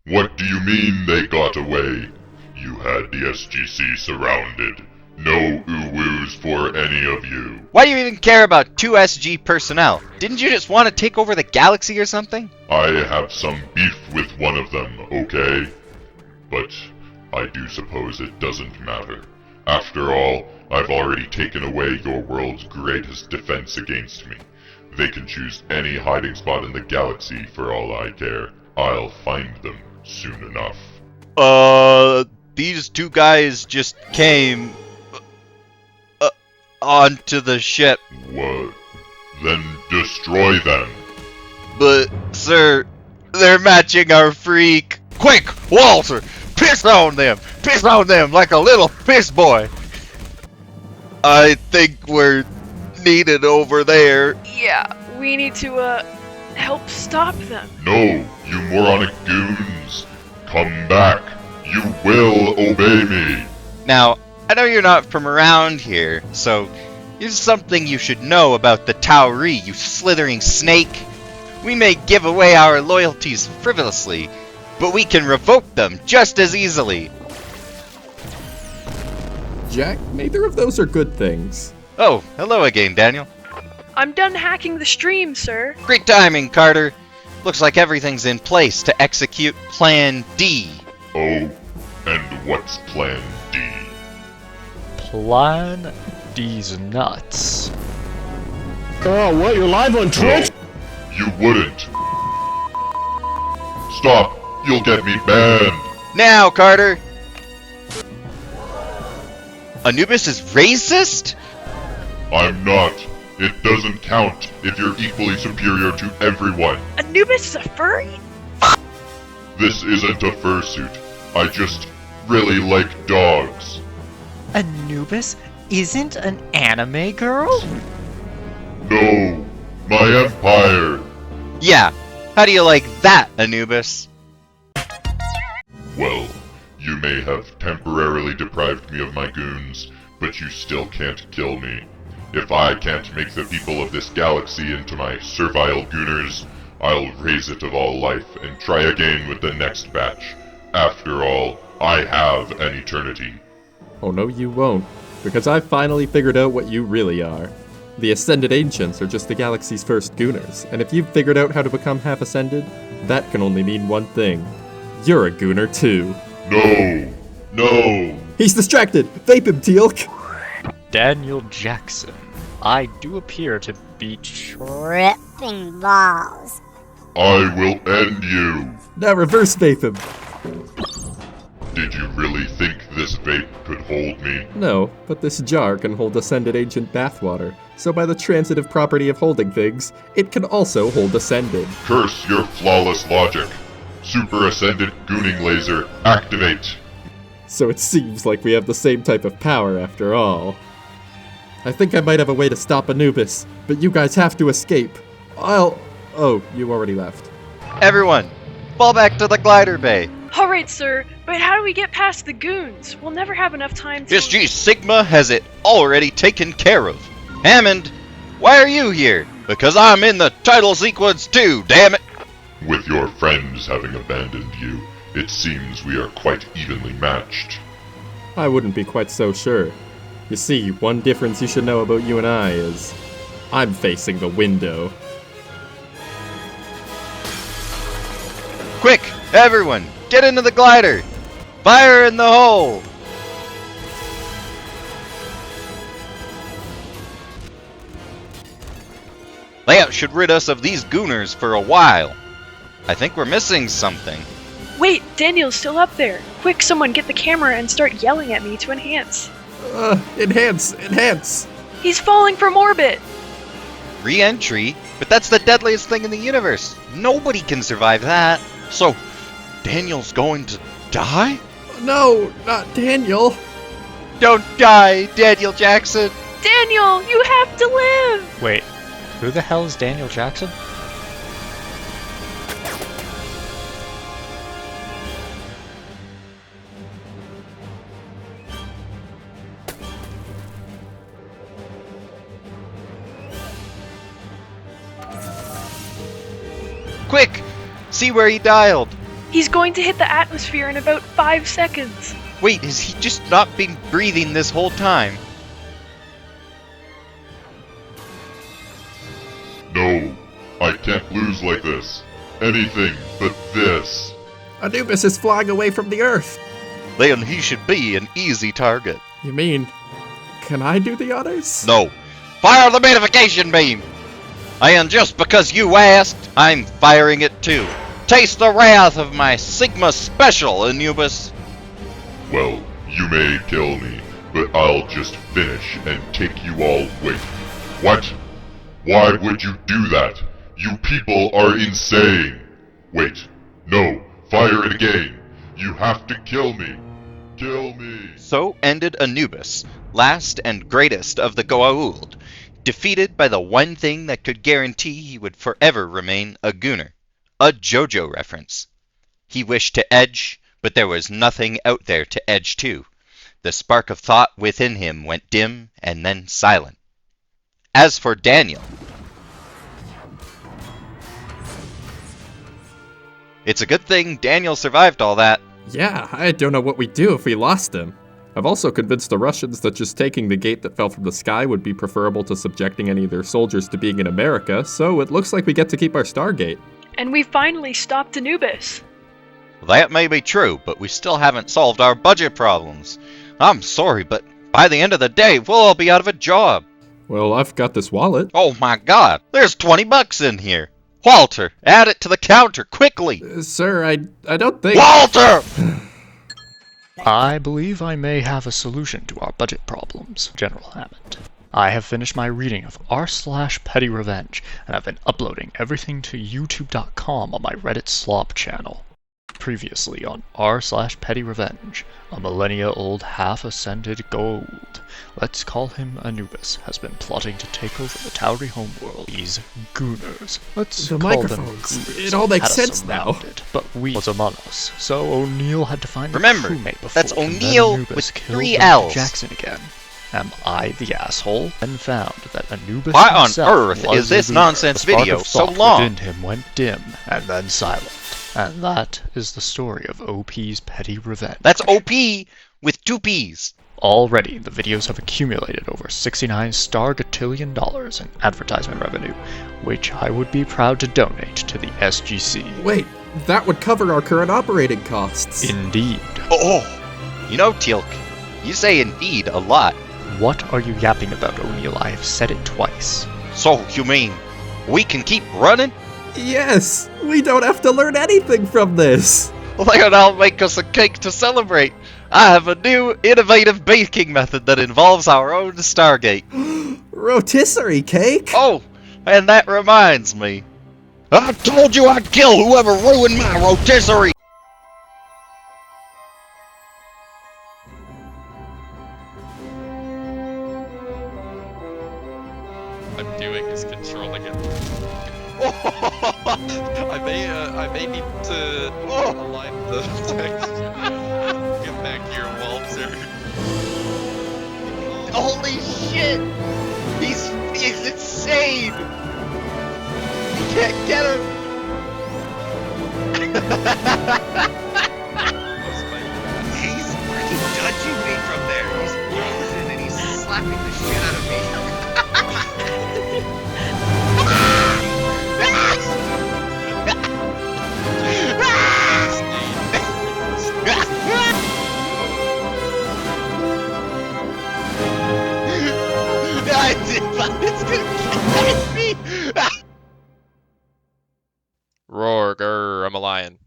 What do you mean they got away? You had the SGC surrounded. No uwus for any of you. Why do you even care about 2 SG personnel? Didn't you just want to take over the galaxy or something? I have some beef with one of them, okay? But I do suppose it doesn't matter. After all, I've already taken away your world's greatest defense against me. They can choose any hiding spot in the galaxy for all I care. I'll find them soon enough. These 2 guys just came onto the ship. What? Then destroy them. But, sir, they're matching our freak. Quick, Walter, piss on them! Piss on them like a little piss boy! I think we're needed over there. Yeah, we need to, help stop them. No, you moronic goons. Come back. You will obey me. Now, I know you're not from around here, so here's something you should know about the Tauri, you slithering snake. We may give away our loyalties frivolously, but we can revoke them just as easily. Jack, neither of those are good things. Oh, hello again, Daniel. I'm done hacking the stream, sir. Great timing, Carter. Looks like everything's in place to execute Plan D. Oh, and what's Plan D? Plan D's nuts. Oh, what? You're live on Twitch? No, you wouldn't. Stop. You'll get me banned. Now, Carter. Anubis is racist? I'm not. It doesn't count if you're equally superior to everyone. Anubis is a furry? This isn't a fursuit. I just really like dogs. Anubis isn't an anime girl? No, my empire. Yeah. How do you like that, Anubis? Well, you may have temporarily deprived me of my goons, but you still can't kill me. If I can't make the people of this galaxy into my servile gooners, I'll raise it of all life and try again with the next batch. After all, I have an eternity. Oh no, you won't. Because I've finally figured out what you really are. The Ascended Ancients are just the galaxy's first gooners, and if you've figured out how to become half Ascended, that can only mean one thing. You're a gooner too. No! No! He's distracted! Vape him, Teal'c! Daniel Jackson, I do appear to be tripping balls. I will end you. Now reverse vape him. Did you really think this vape could hold me? No, but this jar can hold Ascended Ancient Bathwater, so by the transitive property of holding things, it can also hold Ascended. Curse your flawless logic. Super Ascended Gooning Laser, activate. So it seems like we have the same type of power after all. I think I might have a way to stop Anubis, but you guys have to escape. Oh, you already left. Everyone, fall back to the glider bay. Alright, sir, but how do we get past the goons? We'll never have enough time to— SG Sigma has it already taken care of. Hammond, why are you here? Because I'm in the title sequence too, damn it! With your friends having abandoned you, it seems we are quite evenly matched. I wouldn't be quite so sure. You see, one difference you should know about you and I is I'm facing the window. Quick, everyone, get into the glider! Fire in the hole! That should rid us of these gooners for a while. I think we're missing something. Wait, Daniel's still up there. Quick, someone get the camera and start yelling at me to enhance. Enhance! He's falling from orbit! Re-entry? But that's the deadliest thing in the universe. Nobody can survive that. So, Daniel's going to die? No, not Daniel. Don't die, Daniel Jackson! Daniel, you have to live! Wait, who the hell is Daniel Jackson? Quick! See where he dialed! He's going to hit the atmosphere in about 5 seconds. Wait, has he just not been breathing this whole time? No, I can't lose like this. Anything but this. Anubis is flying away from the Earth. Then he should be an easy target. You mean, can I do the honors? No. Fire the magnification beam! And just because you asked, I'm firing it too. Taste the wrath of my Sigma Special, Anubis! Well, you may kill me, but I'll just finish and take you all with. What? Why would you do that? You people are insane! Wait, no, fire it again! You have to kill me! Kill me! So ended Anubis, last and greatest of the Goa'uld, defeated by the one thing that could guarantee he would forever remain a gooner. A JoJo reference. He wished to edge, but there was nothing out there to edge to. The spark of thought within him went dim and then silent. As for Daniel, it's a good thing Daniel survived all that. Yeah, I don't know what we'd do if we lost him. I've also convinced the Russians that just taking the gate that fell from the sky would be preferable to subjecting any of their soldiers to being in America, so it looks like we get to keep our Stargate. And we finally stopped Anubis. That may be true, but we still haven't solved our budget problems. I'm sorry, but by the end of the day, we'll all be out of a job. Well, I've got this wallet. Oh my god, there's 20 bucks in here. Walter, add it to the counter, quickly! Sir, I don't think— Walter! I believe I may have a solution to our budget problems, General Hammond. I have finished my reading of r/Petty Revenge, and I've been uploading everything to youtube.com on my Reddit slop channel. Previously on r/Petty Revenge, a millennia-old half-ascended Goa'uld, let's call him Anubis, has been plotting to take over the Tauri homeworld. These gooners, let's The call microphones. them gooners, It all makes had us sense now. surrounded, but we was among us, so O'Neill had to find Remember, a crewmate before that's and then O'Neill Anubis with killed 3 Dr. L's. Jackson again. Am I the asshole? Then found that Anubis Why on himself earth was is this the gooner. nonsense The spark video of so thought long? within him went dim and then silent. And that is the story of OP's Petty Revenge. That's OP with 2 P's. Already, the videos have accumulated over $69 Stargatillion in advertisement revenue, which I would be proud to donate to the SGC. Wait, that would cover our current operating costs. Indeed. Oh, you know, Teal'c, you say indeed a lot. What are you yapping about, O'Neill? I have said it twice. So, you mean, we can keep running? Yes! We don't have to learn anything from this! Then I'll make us a cake to celebrate. I have a new, innovative baking method that involves our own Stargate. Rotisserie cake? Oh, and that reminds me. I told you I'd kill whoever ruined my rotisserie! I'm doing is controlling it. I may need to align the text. Get back here, Walter. Holy shit! He's insane! You can't get him! He's freaking judging me from there. He's frozen and he's slapping the shit out of me. It's gonna catch me! Roar, grr, I'm a lion.